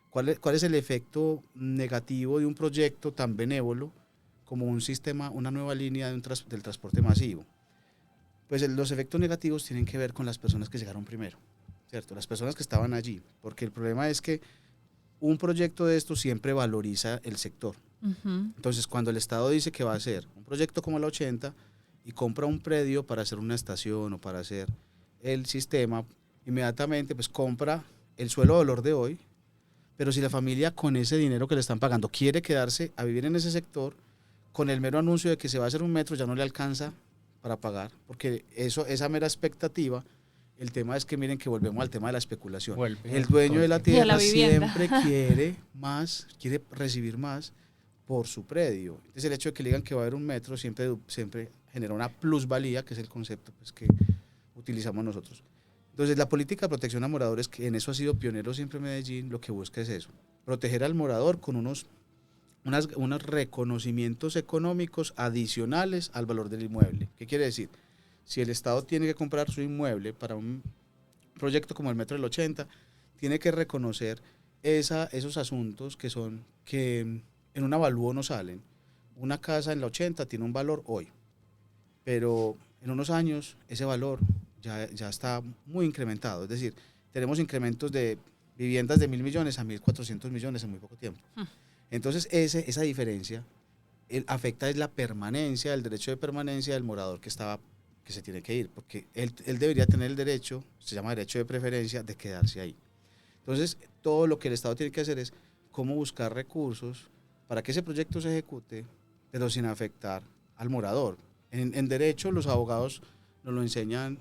¿Cuál es el efecto negativo de un proyecto tan benévolo como un sistema, una nueva línea del transporte masivo? Pues los efectos negativos tienen que ver con las personas que llegaron primero, ¿cierto? Las personas que estaban allí, porque el problema es que un proyecto de esto siempre valoriza el sector. Entonces, cuando el Estado dice que va a hacer un proyecto como la 80 y compra un predio para hacer una estación o para hacer el sistema, inmediatamente pues compra el suelo de valor de hoy, pero si la familia con ese dinero que le están pagando quiere quedarse a vivir en ese sector, con el mero anuncio de que se va a hacer un metro ya no le alcanza para pagar, porque esa mera expectativa, el tema es que miren que volvemos al tema de la especulación. El dueño de la tierra siempre quiere más, quiere recibir más por su predio. Entonces el hecho de que le digan que va a haber un metro siempre genera una plusvalía, que es el concepto pues, que utilizamos nosotros. Entonces la política de protección a moradores, que en eso ha sido pionero siempre Medellín, lo que busca es eso, proteger al morador con unos reconocimientos económicos adicionales al valor del inmueble. ¿Qué quiere decir? Si el Estado tiene que comprar su inmueble para un proyecto como el Metro del 80, tiene que reconocer esos asuntos que en un avalúo no salen. Una casa en la 80 tiene un valor hoy, pero en unos años ese valor ya está muy incrementado. Es decir, tenemos incrementos de viviendas de 1.000 millones a 1.400 millones en muy poco tiempo. Entonces esa diferencia afecta es la permanencia, el derecho de permanencia del morador que se tiene que ir, porque él debería tener el derecho, se llama derecho de preferencia, de quedarse ahí. Entonces, todo lo que el Estado tiene que hacer es cómo buscar recursos para que ese proyecto se ejecute, pero sin afectar al morador. En derecho, los abogados nos lo enseñan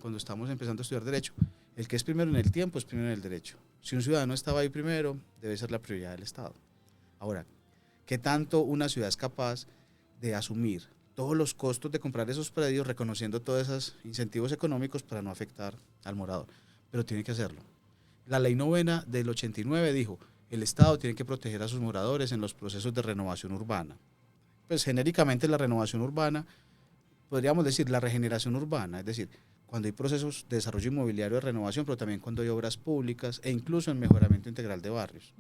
cuando estamos empezando a estudiar derecho. El que es primero en el tiempo es primero en el derecho. Si un ciudadano estaba ahí primero, debe ser la prioridad del Estado. Ahora, ¿qué tanto una ciudad es capaz de asumir todos los costos de comprar esos predios, reconociendo todos esos incentivos económicos para no afectar al morador? Pero tiene que hacerlo. La ley 9 del 89 dijo, el Estado tiene que proteger a sus moradores en los procesos de renovación urbana. Pues genéricamente la renovación urbana, podríamos decir la regeneración urbana, es decir, cuando hay procesos de desarrollo inmobiliario de renovación, pero también cuando hay obras públicas e incluso en mejoramiento integral de barrios.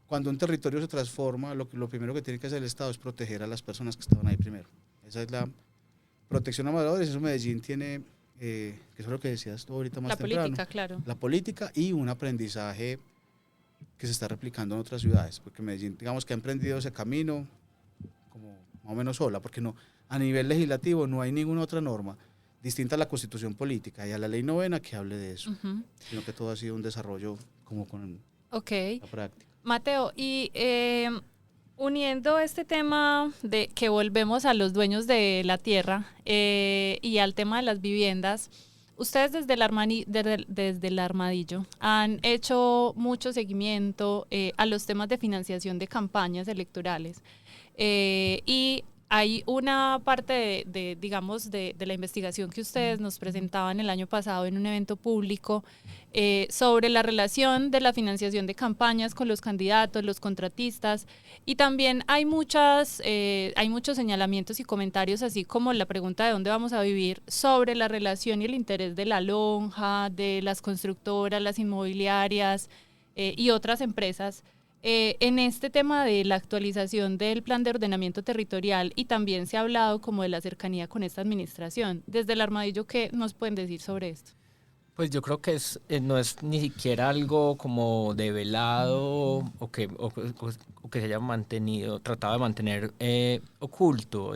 Cuando un territorio se transforma, lo primero que tiene que hacer el Estado es proteger a las personas que estaban ahí primero. Esa es la protección a moradores. Eso Medellín tiene, que es lo que decías tú ahorita más temprano. La política, claro. La política y un aprendizaje que se está replicando en otras ciudades, porque Medellín, digamos que ha emprendido ese camino como más o menos sola, porque no, a nivel legislativo no hay ninguna otra norma distinta a la Constitución política y a la Ley 9 que hable de eso, sino que todo ha sido un desarrollo como con la práctica. Mateo, y uniendo este tema de que volvemos a los dueños de la tierra y al tema de las viviendas, ustedes desde el Armadillo han hecho mucho seguimiento a los temas de financiación de campañas electorales y hay una parte de la investigación que ustedes nos presentaban el año pasado en un evento público sobre la relación de la financiación de campañas con los candidatos, los contratistas, y también hay muchos señalamientos y comentarios, así como la pregunta de dónde vamos a vivir, sobre la relación y el interés de la lonja, de las constructoras, las inmobiliarias y otras empresas en este tema de la actualización del plan de ordenamiento territorial, y también se ha hablado como de la cercanía con esta administración. Desde el Armadillo, ¿qué nos pueden decir sobre esto? Pues yo creo que no es ni siquiera algo como develado o que se haya tratado de mantener oculto.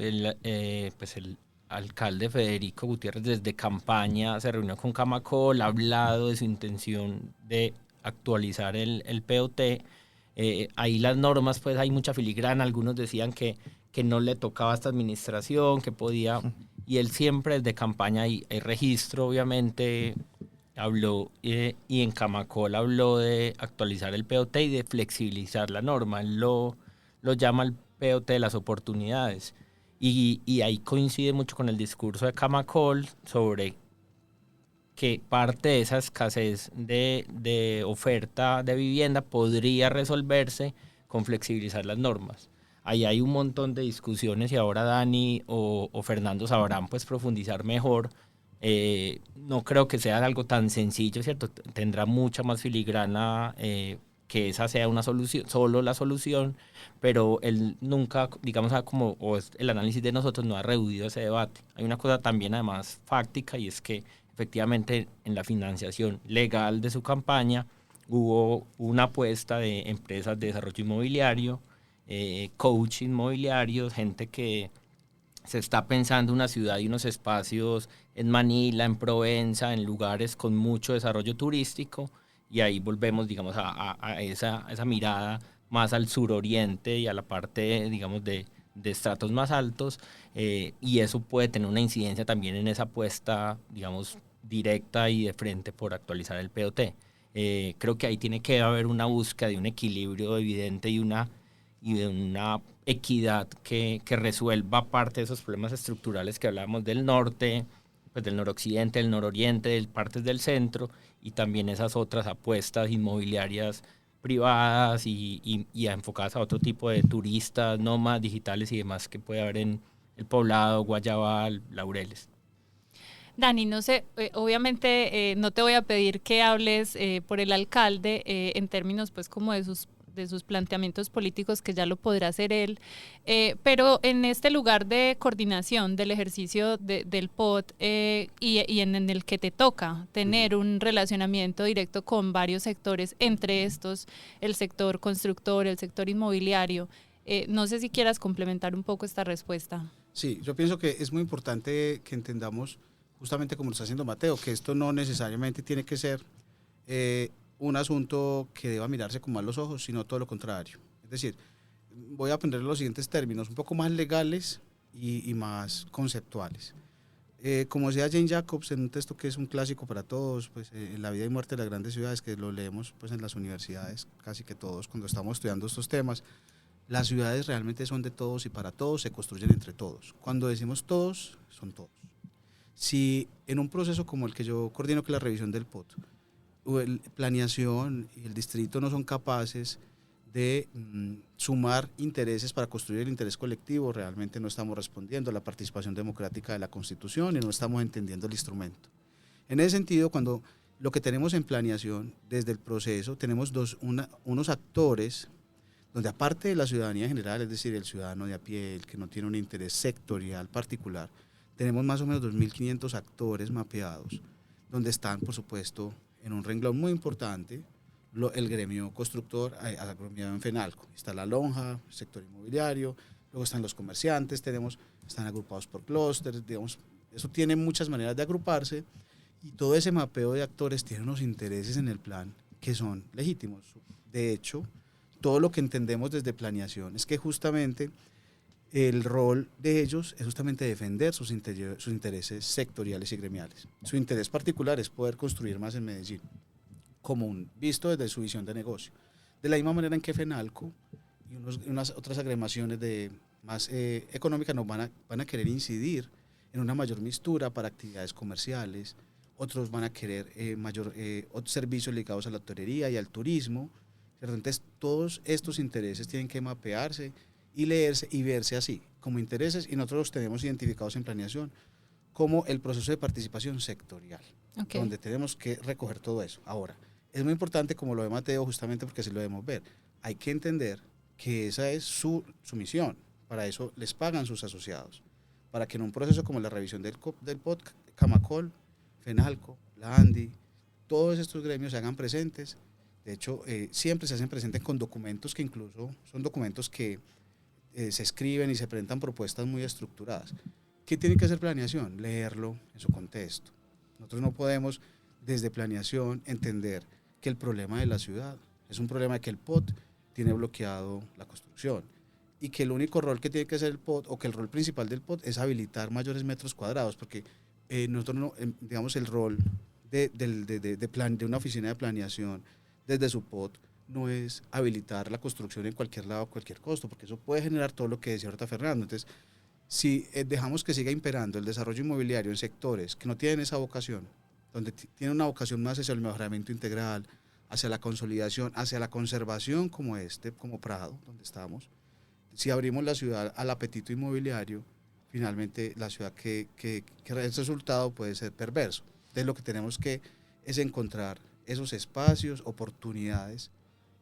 Pues el alcalde Federico Gutiérrez desde campaña se reunió con Camacol, ha hablado de su intención de actualizar el POT. Ahí las normas, pues hay mucha filigrana, algunos decían que no le tocaba a esta administración, que podía, y él siempre desde campaña, hay registro obviamente, habló, y en Camacol habló de actualizar el POT y de flexibilizar la norma. Él lo llama el POT de las oportunidades, y ahí coincide mucho con el discurso de Camacol sobre que parte de esa escasez de oferta de vivienda podría resolverse con flexibilizar las normas. Ahí hay un montón de discusiones y ahora Dani o Fernando sabrán pues profundizar mejor. No creo que sea algo tan sencillo, ¿cierto? Tendrá mucha más filigrana que esa sea una solución, solo la solución, pero él nunca, digamos, el análisis de nosotros no ha rehuido ese debate. Hay una cosa también además fáctica y es que efectivamente en la financiación legal de su campaña hubo una apuesta de empresas de desarrollo inmobiliario, coach inmobiliarios, gente que se está pensando una ciudad y unos espacios en Manila, en Provenza, en lugares con mucho desarrollo turístico, y ahí volvemos, digamos, a esa mirada más al suroriente y a la parte, digamos, de estratos más altos, y eso puede tener una incidencia también en esa apuesta, digamos, directa y de frente por actualizar el POT. Creo que ahí tiene que haber una búsqueda de un equilibrio evidente y de una equidad que resuelva parte de esos problemas estructurales que hablábamos del norte, pues del noroccidente, del nororiente, de partes del centro, y también esas otras apuestas inmobiliarias privadas y enfocadas a otro tipo de turistas, nómadas digitales y demás que puede haber en El Poblado, Guayabal, Laureles. Dani, no sé, obviamente no te voy a pedir que hables por el alcalde en términos pues como de sus planteamientos políticos, que ya lo podrá hacer él, pero en este lugar de coordinación del ejercicio del POT y en el que te toca tener un relacionamiento directo con varios sectores, entre estos el sector constructor, el sector inmobiliario, no sé si quieras complementar un poco esta respuesta. Sí, yo pienso que es muy importante que entendamos, justamente como lo está haciendo Mateo, que esto no necesariamente tiene que ser un asunto que deba mirarse con malos ojos, sino todo lo contrario. Es decir, voy a poner los siguientes términos, un poco más legales y más conceptuales. Como decía Jane Jacobs en un texto que es un clásico para todos, pues, La vida y muerte de las grandes ciudades, que lo leemos pues, en las universidades casi que todos cuando estamos estudiando estos temas, las ciudades realmente son de todos y para todos, se construyen entre todos. Cuando decimos todos, son todos. Si en un proceso como el que yo coordino, que es la revisión del POT, planeación y el distrito no son capaces de sumar intereses para construir el interés colectivo, realmente no estamos respondiendo a la participación democrática de la Constitución y no estamos entendiendo el instrumento. En ese sentido, cuando lo que tenemos en planeación, desde el proceso, tenemos unos actores donde aparte de la ciudadanía en general, es decir, el ciudadano de a pie, el que no tiene un interés sectorial particular, tenemos más o menos 2.500 actores mapeados, donde están, por supuesto, en un renglón muy importante, el gremio constructor, agremiado en FENALCO. Está la lonja, el sector inmobiliario, luego están los comerciantes, están agrupados por clústeres, digamos, eso tiene muchas maneras de agruparse, y todo ese mapeo de actores tiene unos intereses en el plan que son legítimos. De hecho, todo lo que entendemos desde planeación es que justamente el rol de ellos es justamente defender sus intereses sectoriales y gremiales. Su interés particular es poder construir más en Medellín, visto desde su visión de negocio. De la misma manera en que FENALCO y unas otras agremiaciones más económicas nos van a querer incidir en una mayor mistura para actividades comerciales, otros van a querer otros servicios ligados a la hotelería y al turismo, ¿cierto? Entonces todos estos intereses tienen que mapearse y leerse y verse así, como intereses, y nosotros los tenemos identificados en planeación como el proceso de participación sectorial, donde tenemos que recoger todo eso. Ahora, es muy importante, como lo ve Mateo, justamente porque así lo debemos ver, hay que entender que esa es su misión, para eso les pagan sus asociados, para que en un proceso como la revisión del POT, Camacol, FENALCO, la ANDI, todos estos gremios se hagan presentes. De hecho, siempre se hacen presentes con documentos que incluso son documentos que se escriben y se presentan propuestas muy estructuradas. ¿Qué tiene que hacer planeación? Leerlo en su contexto. Nosotros no podemos desde planeación entender que el problema de la ciudad es un problema de que el POT tiene bloqueado la construcción y que el único rol que tiene que hacer el POT, o que el rol principal del POT, es habilitar mayores metros cuadrados, porque nosotros no, digamos, el rol de una oficina de planeación desde su POT no es habilitar la construcción en cualquier lado a cualquier costo, porque eso puede generar todo lo que decía ahorita Fernando. Entonces, si dejamos que siga imperando el desarrollo inmobiliario en sectores que no tienen esa vocación, donde tiene una vocación más hacia el mejoramiento integral, hacia la consolidación, hacia la conservación como Prado, donde estamos. Si abrimos la ciudad al apetito inmobiliario, finalmente la ciudad que el resultado puede ser perverso. Entonces lo que tenemos que es encontrar esos espacios, oportunidades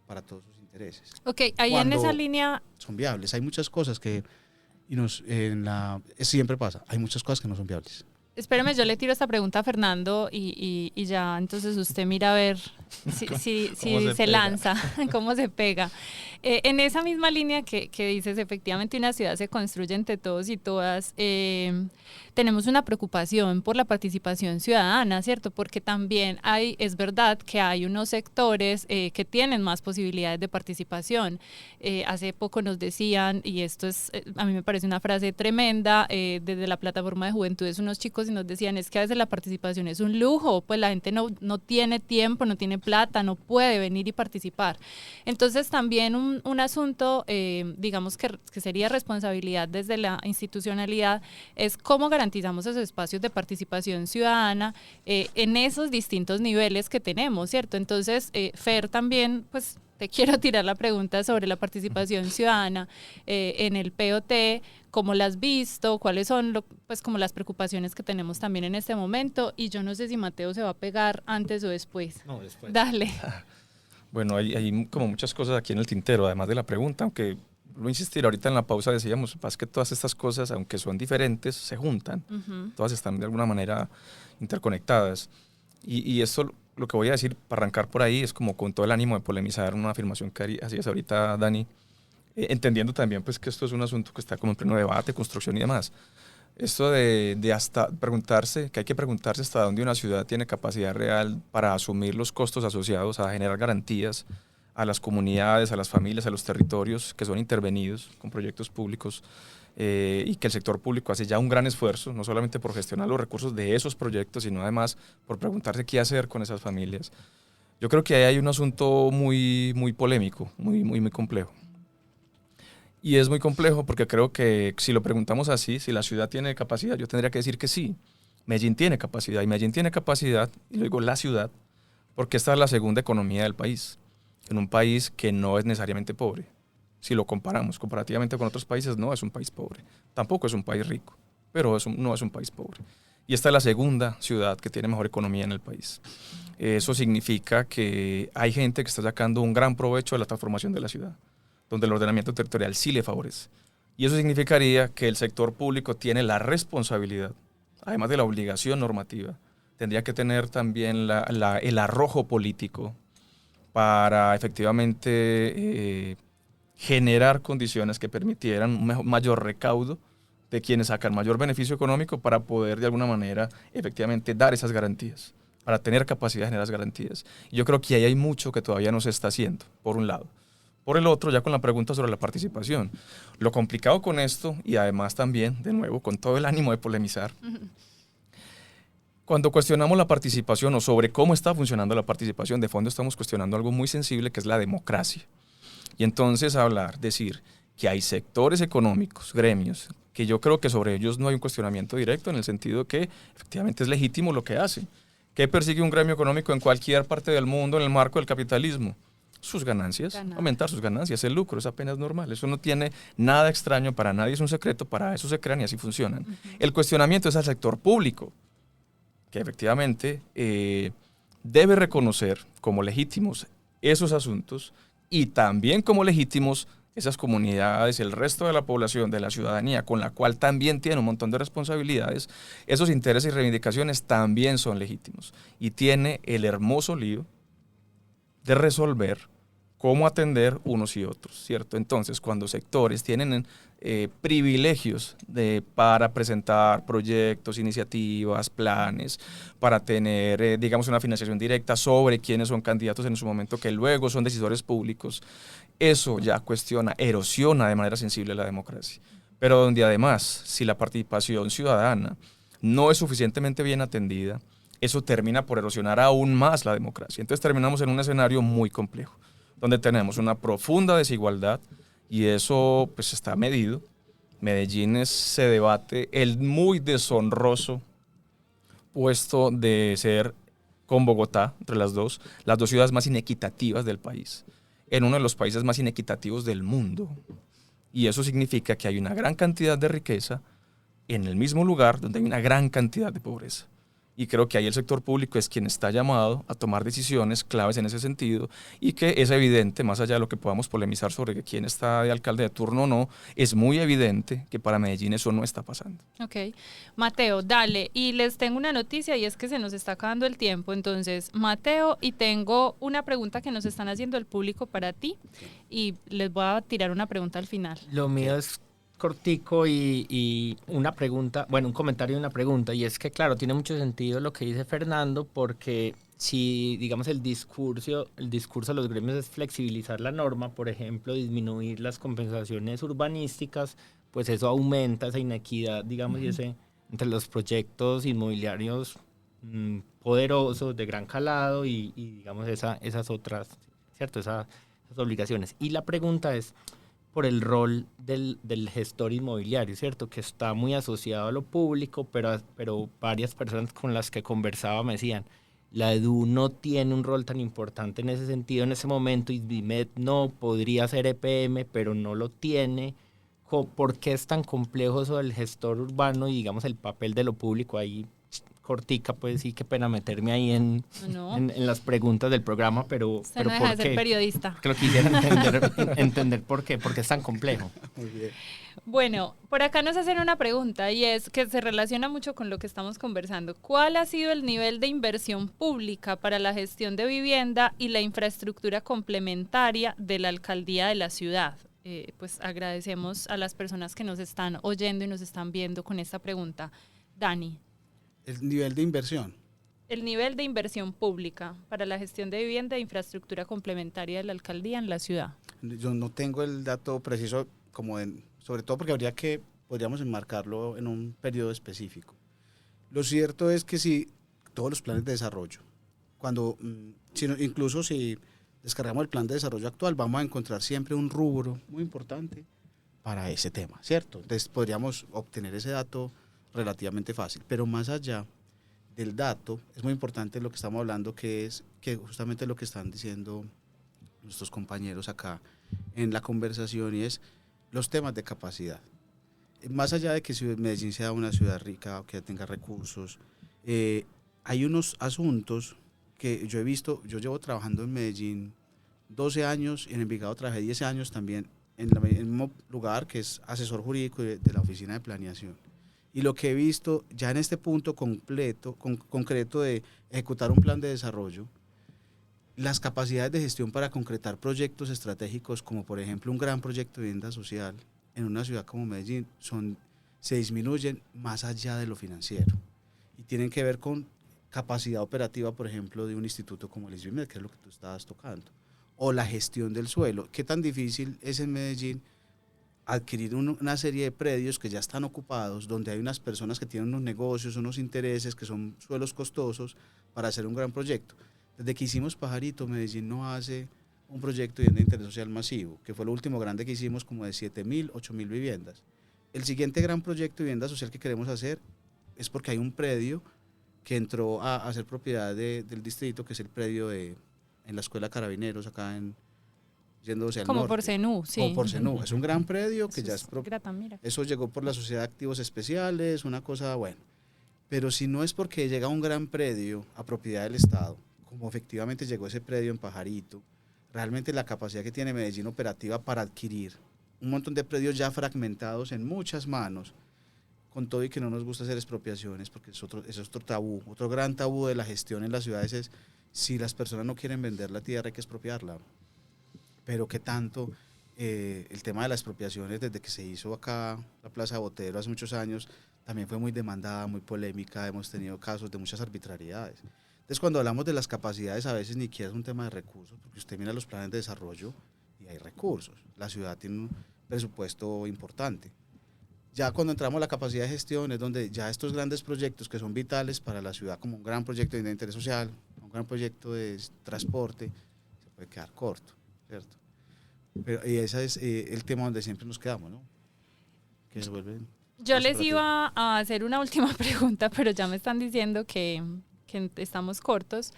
para todos sus intereses. Ok, ahí en esa línea... Son viables. Hay muchas cosas que siempre pasa, hay muchas cosas que no son viables. Espérame, yo le tiro esta pregunta a Fernando y ya entonces usted mira a ver si se lanza, cómo se pega. En esa misma línea que dices, efectivamente una ciudad se construye entre todos y todas, tenemos una preocupación por la participación ciudadana, ¿cierto? Porque también es verdad que hay unos sectores que tienen más posibilidades de participación. Hace poco nos decían, y esto a mí me parece una frase tremenda, desde la plataforma de juventudes, unos chicos y nos decían, es que a veces la participación es un lujo, pues la gente no tiene tiempo, no tiene plata, no puede venir y participar. Entonces también un asunto, digamos que sería responsabilidad desde la institucionalidad, es cómo garantizamos esos espacios de participación ciudadana en esos distintos niveles que tenemos, ¿cierto? Entonces, Fer, también, pues, te quiero tirar la pregunta sobre la participación ciudadana en el POT, cómo la has visto, cuáles son pues como las preocupaciones que tenemos también en este momento, y yo no sé si Mateo se va a pegar antes o después. No, después. Dale. Bueno, hay como muchas cosas aquí en el tintero, además de la pregunta, aunque lo insistir, ahorita en la pausa decíamos, es que todas estas cosas, aunque son diferentes, se juntan, todas están de alguna manera interconectadas, y esto lo que voy a decir para arrancar por ahí es como con todo el ánimo de polemizar una afirmación que hacías ahorita, Dani, entendiendo también pues que esto es un asunto que está como en pleno debate, construcción y demás. Esto de hasta preguntarse, que hay que preguntarse hasta dónde una ciudad tiene capacidad real para asumir los costos asociados a generar garantías a las comunidades, a las familias, a los territorios que son intervenidos con proyectos públicos, y que el sector público hace ya un gran esfuerzo, no solamente por gestionar los recursos de esos proyectos, sino además por preguntarse qué hacer con esas familias. Yo creo que ahí hay un asunto muy, muy polémico, muy complejo. Y es muy complejo porque creo que si lo preguntamos así, si la ciudad tiene capacidad, yo tendría que decir que sí. Medellín tiene capacidad, y Medellín tiene capacidad, y lo digo la ciudad, porque esta es la segunda economía del país, en un país que no es necesariamente pobre. Si lo comparamos comparativamente con otros países, no es un país pobre. Tampoco es un país rico, pero no es un país pobre. Y esta es la segunda ciudad que tiene mejor economía en el país. Eso significa que hay gente que está sacando un gran provecho de la transformación de la ciudad, donde el ordenamiento territorial sí le favorece. Y eso significaría que el sector público tiene la responsabilidad, además de la obligación normativa, tendría que tener también el arrojo político para efectivamente generar condiciones que permitieran un mayor recaudo de quienes sacan mayor beneficio económico para poder de alguna manera efectivamente dar esas garantías, para tener capacidad de generar esas garantías. Y yo creo que ahí hay mucho que todavía no se está haciendo, por un lado. Por el otro, ya con la pregunta sobre la participación. Lo complicado con esto, y además también, de nuevo, con todo el ánimo de polemizar, cuando cuestionamos la participación o sobre cómo está funcionando la participación, de fondo estamos cuestionando algo muy sensible que es la democracia. Y entonces decir que hay sectores económicos, gremios, que yo creo que sobre ellos no hay un cuestionamiento directo en el sentido que efectivamente es legítimo lo que hacen. ¿Qué persigue un gremio económico en cualquier parte del mundo en el marco del capitalismo? Sus ganancias, aumentar sus ganancias, el lucro, es apenas normal, eso no tiene nada extraño, para nadie es un secreto, para eso se crean y así funcionan. El cuestionamiento es al sector público, que efectivamente debe reconocer como legítimos esos asuntos y también como legítimos esas comunidades, el resto de la población, de la ciudadanía, con la cual también tiene un montón de responsabilidades, esos intereses y reivindicaciones también son legítimos. Y tiene el hermoso lío de resolver cómo atender unos y otros, ¿cierto? Entonces, cuando sectores tienen privilegios para presentar proyectos, iniciativas, planes, para tener, digamos, una financiación directa sobre quiénes son candidatos en su momento, que luego son decisores públicos, eso ya erosiona de manera sensible la democracia. Pero donde además, si la participación ciudadana no es suficientemente bien atendida, eso termina por erosionar aún más la democracia. Entonces terminamos en un escenario muy complejo, donde tenemos una profunda desigualdad, y eso pues está medido. Medellín se debate el muy deshonroso puesto de ser con Bogotá, entre las dos ciudades más inequitativas del país, en uno de los países más inequitativos del mundo. Y eso significa que hay una gran cantidad de riqueza en el mismo lugar donde hay una gran cantidad de pobreza. Y creo que ahí el sector público es quien está llamado a tomar decisiones claves en ese sentido, y que es evidente, más allá de lo que podamos polemizar sobre quién está de alcalde de turno o no, es muy evidente que para Medellín eso no está pasando. Ok. Mateo, dale. Y les tengo una noticia y es que se nos está acabando el tiempo. Entonces, Mateo, y tengo una pregunta que nos están haciendo el público para ti y les voy a tirar una pregunta al final. Lo mío es cortico y una pregunta, bueno, un comentario y una pregunta, y es que claro, tiene mucho sentido lo que dice Fernando, porque si digamos el discurso de los gremios es flexibilizar la norma, por ejemplo, disminuir las compensaciones urbanísticas, pues eso aumenta esa inequidad, digamos, y ese entre los proyectos inmobiliarios poderosos, de gran calado y digamos esas otras, ¿cierto? Esas obligaciones. Y la pregunta es por el rol del gestor inmobiliario, ¿cierto? Que está muy asociado a lo público, pero varias personas con las que conversaba me decían, la EDU no tiene un rol tan importante en ese sentido en ese momento, y ISBIMED no, podría ser EPM, pero no lo tiene. ¿Por qué es tan complejo eso del gestor urbano y digamos el papel de lo público ahí? Cortica, pues sí, qué pena meterme ahí en las preguntas del programa, pero Usted no deja de ser periodista. Porque lo quisiera entender por qué es tan complejo. Muy bien. Bueno, por acá nos hacen una pregunta y es que se relaciona mucho con lo que estamos conversando. ¿Cuál ha sido el nivel de inversión pública para la gestión de vivienda y la infraestructura complementaria de la alcaldía de la ciudad? Pues agradecemos a las personas que nos están oyendo y nos están viendo con esta pregunta. Dani. El nivel de inversión. El nivel de inversión pública para la gestión de vivienda e infraestructura complementaria de la alcaldía en la ciudad. Yo no tengo el dato preciso, sobre todo porque podríamos enmarcarlo en un periodo específico. Lo cierto es que si todos los planes de desarrollo, incluso si descargamos el plan de desarrollo actual, vamos a encontrar siempre un rubro muy importante para ese tema, ¿cierto? Entonces podríamos obtener ese dato relativamente fácil, pero más allá del dato, es muy importante lo que estamos hablando, que justamente lo que están diciendo nuestros compañeros acá en la conversación, y es los temas de capacidad. Más allá de que Medellín sea una ciudad rica o que tenga recursos, hay unos asuntos que yo he visto. Yo llevo trabajando en Medellín 12 años, y en Envigado trabajé 10 años también en el mismo lugar, que es asesor jurídico de la oficina de planeación. Y lo que he visto ya en este punto concreto de ejecutar un plan de desarrollo, las capacidades de gestión para concretar proyectos estratégicos, como por ejemplo un gran proyecto de vivienda social en una ciudad como Medellín, se disminuyen más allá de lo financiero y tienen que ver con capacidad operativa, por ejemplo, de un instituto como el ISBIMED, que es lo que tú estabas tocando, o la gestión del suelo. ¿Qué tan difícil es en Medellín adquirir una serie de predios que ya están ocupados, donde hay unas personas que tienen unos negocios, unos intereses, que son suelos costosos para hacer un gran proyecto? Desde que hicimos Pajarito, Medellín no hace un proyecto de interés social masivo, que fue lo último grande que hicimos, como de 7.000, 8.000 viviendas. El siguiente gran proyecto de vivienda social que queremos hacer es porque hay un predio que entró a ser propiedad del distrito, que es el predio en la Escuela Carabineros, acá yéndose al como norte. Por Zenú, sí. Como por Zenú. Es un gran predio que Eso ya es mira. Eso llegó por la Sociedad de Activos Especiales, una cosa buena. Pero si no es porque llega un gran predio a propiedad del Estado, como efectivamente llegó ese predio en Pajarito, realmente la capacidad que tiene Medellín operativa para adquirir un montón de predios ya fragmentados en muchas manos, con todo y que no nos gusta hacer expropiaciones, porque es otro tabú, otro gran tabú de la gestión en las ciudades es, si las personas no quieren vender la tierra hay que expropiarla. Pero qué tanto el tema de las expropiaciones, desde que se hizo acá la Plaza Botero hace muchos años, también fue muy demandada, muy polémica, hemos tenido casos de muchas arbitrariedades. Entonces, cuando hablamos de las capacidades, a veces ni siquiera es un tema de recursos, porque usted mira los planes de desarrollo y hay recursos. La ciudad tiene un presupuesto importante. Ya cuando entramos a la capacidad de gestión es donde ya estos grandes proyectos que son vitales para la ciudad, como un gran proyecto de interés social, un gran proyecto de transporte, se puede quedar corto, ¿cierto? Y ese es el tema donde siempre nos quedamos, ¿no? Que se vuelven... Yo les iba a hacer una última pregunta, pero ya me están diciendo que que estamos cortos.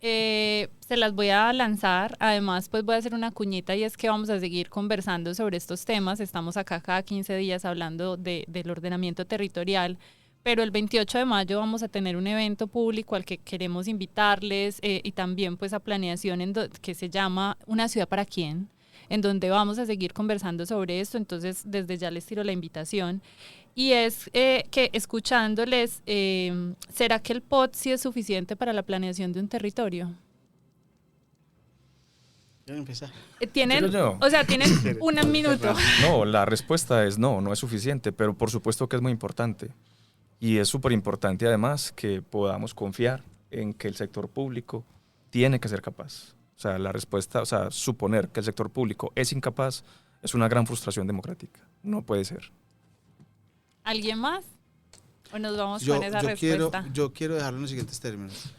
Se las voy a lanzar, además pues voy a hacer una cuñita y es que vamos a seguir conversando sobre estos temas, estamos acá cada 15 días hablando del ordenamiento territorial, pero el 28 de mayo vamos a tener un evento público al que queremos invitarles y también pues a planeación que se llama Una ciudad para quién, en donde vamos a seguir conversando sobre esto, entonces desde ya les tiro la invitación. Y es que escuchándoles, ¿será que el POT sí es suficiente para la planeación de un territorio? Ya empezar. Tienen un minuto. No, la respuesta es no es suficiente, pero por supuesto que es muy importante. Y es súper importante además que podamos confiar en que el sector público tiene que ser capaz. O sea, la respuesta, o sea, suponer que el sector público es incapaz es una gran frustración democrática. No puede ser. ¿Alguien más? ¿O nos vamos con esa respuesta? Yo quiero dejarlo en los siguientes términos.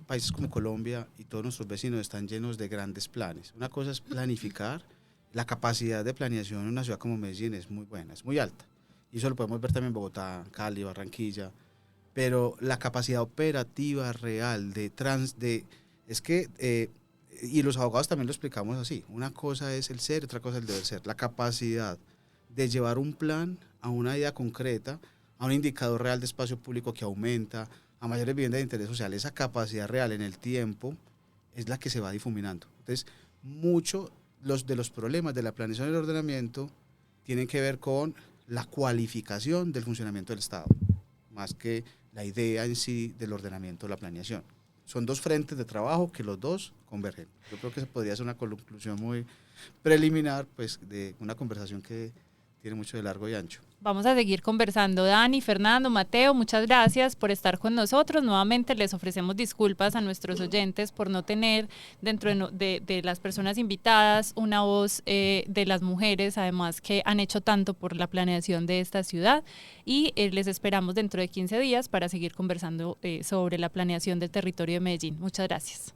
Países como Colombia y todos nuestros vecinos están llenos de grandes planes. Una cosa es planificar. La capacidad de planeación en una ciudad como Medellín es muy buena, es muy alta. Y eso lo podemos ver también en Bogotá, Cali, Barranquilla. Pero la capacidad operativa real y los abogados también lo explicamos así. Una cosa es el ser, otra cosa es el deber ser. La capacidad de llevar un plan a una idea concreta, a un indicador real de espacio público que aumenta, a mayores viviendas de interés social, esa capacidad real en el tiempo es la que se va difuminando. Entonces, muchos de los problemas de la planeación y el ordenamiento tienen que ver con la cualificación del funcionamiento del Estado, más que la idea en sí del ordenamiento o la planeación. Son dos frentes de trabajo que los dos convergen. Yo creo que se podría hacer una conclusión muy preliminar, pues, de una conversación que tiene mucho de largo y ancho. Vamos a seguir conversando. Dani, Fernando, Mateo, muchas gracias por estar con nosotros. Nuevamente les ofrecemos disculpas a nuestros oyentes por no tener dentro de las personas invitadas una voz de las mujeres, además que han hecho tanto por la planeación de esta ciudad, y les esperamos dentro de 15 días para seguir conversando sobre la planeación del territorio de Medellín. Muchas gracias.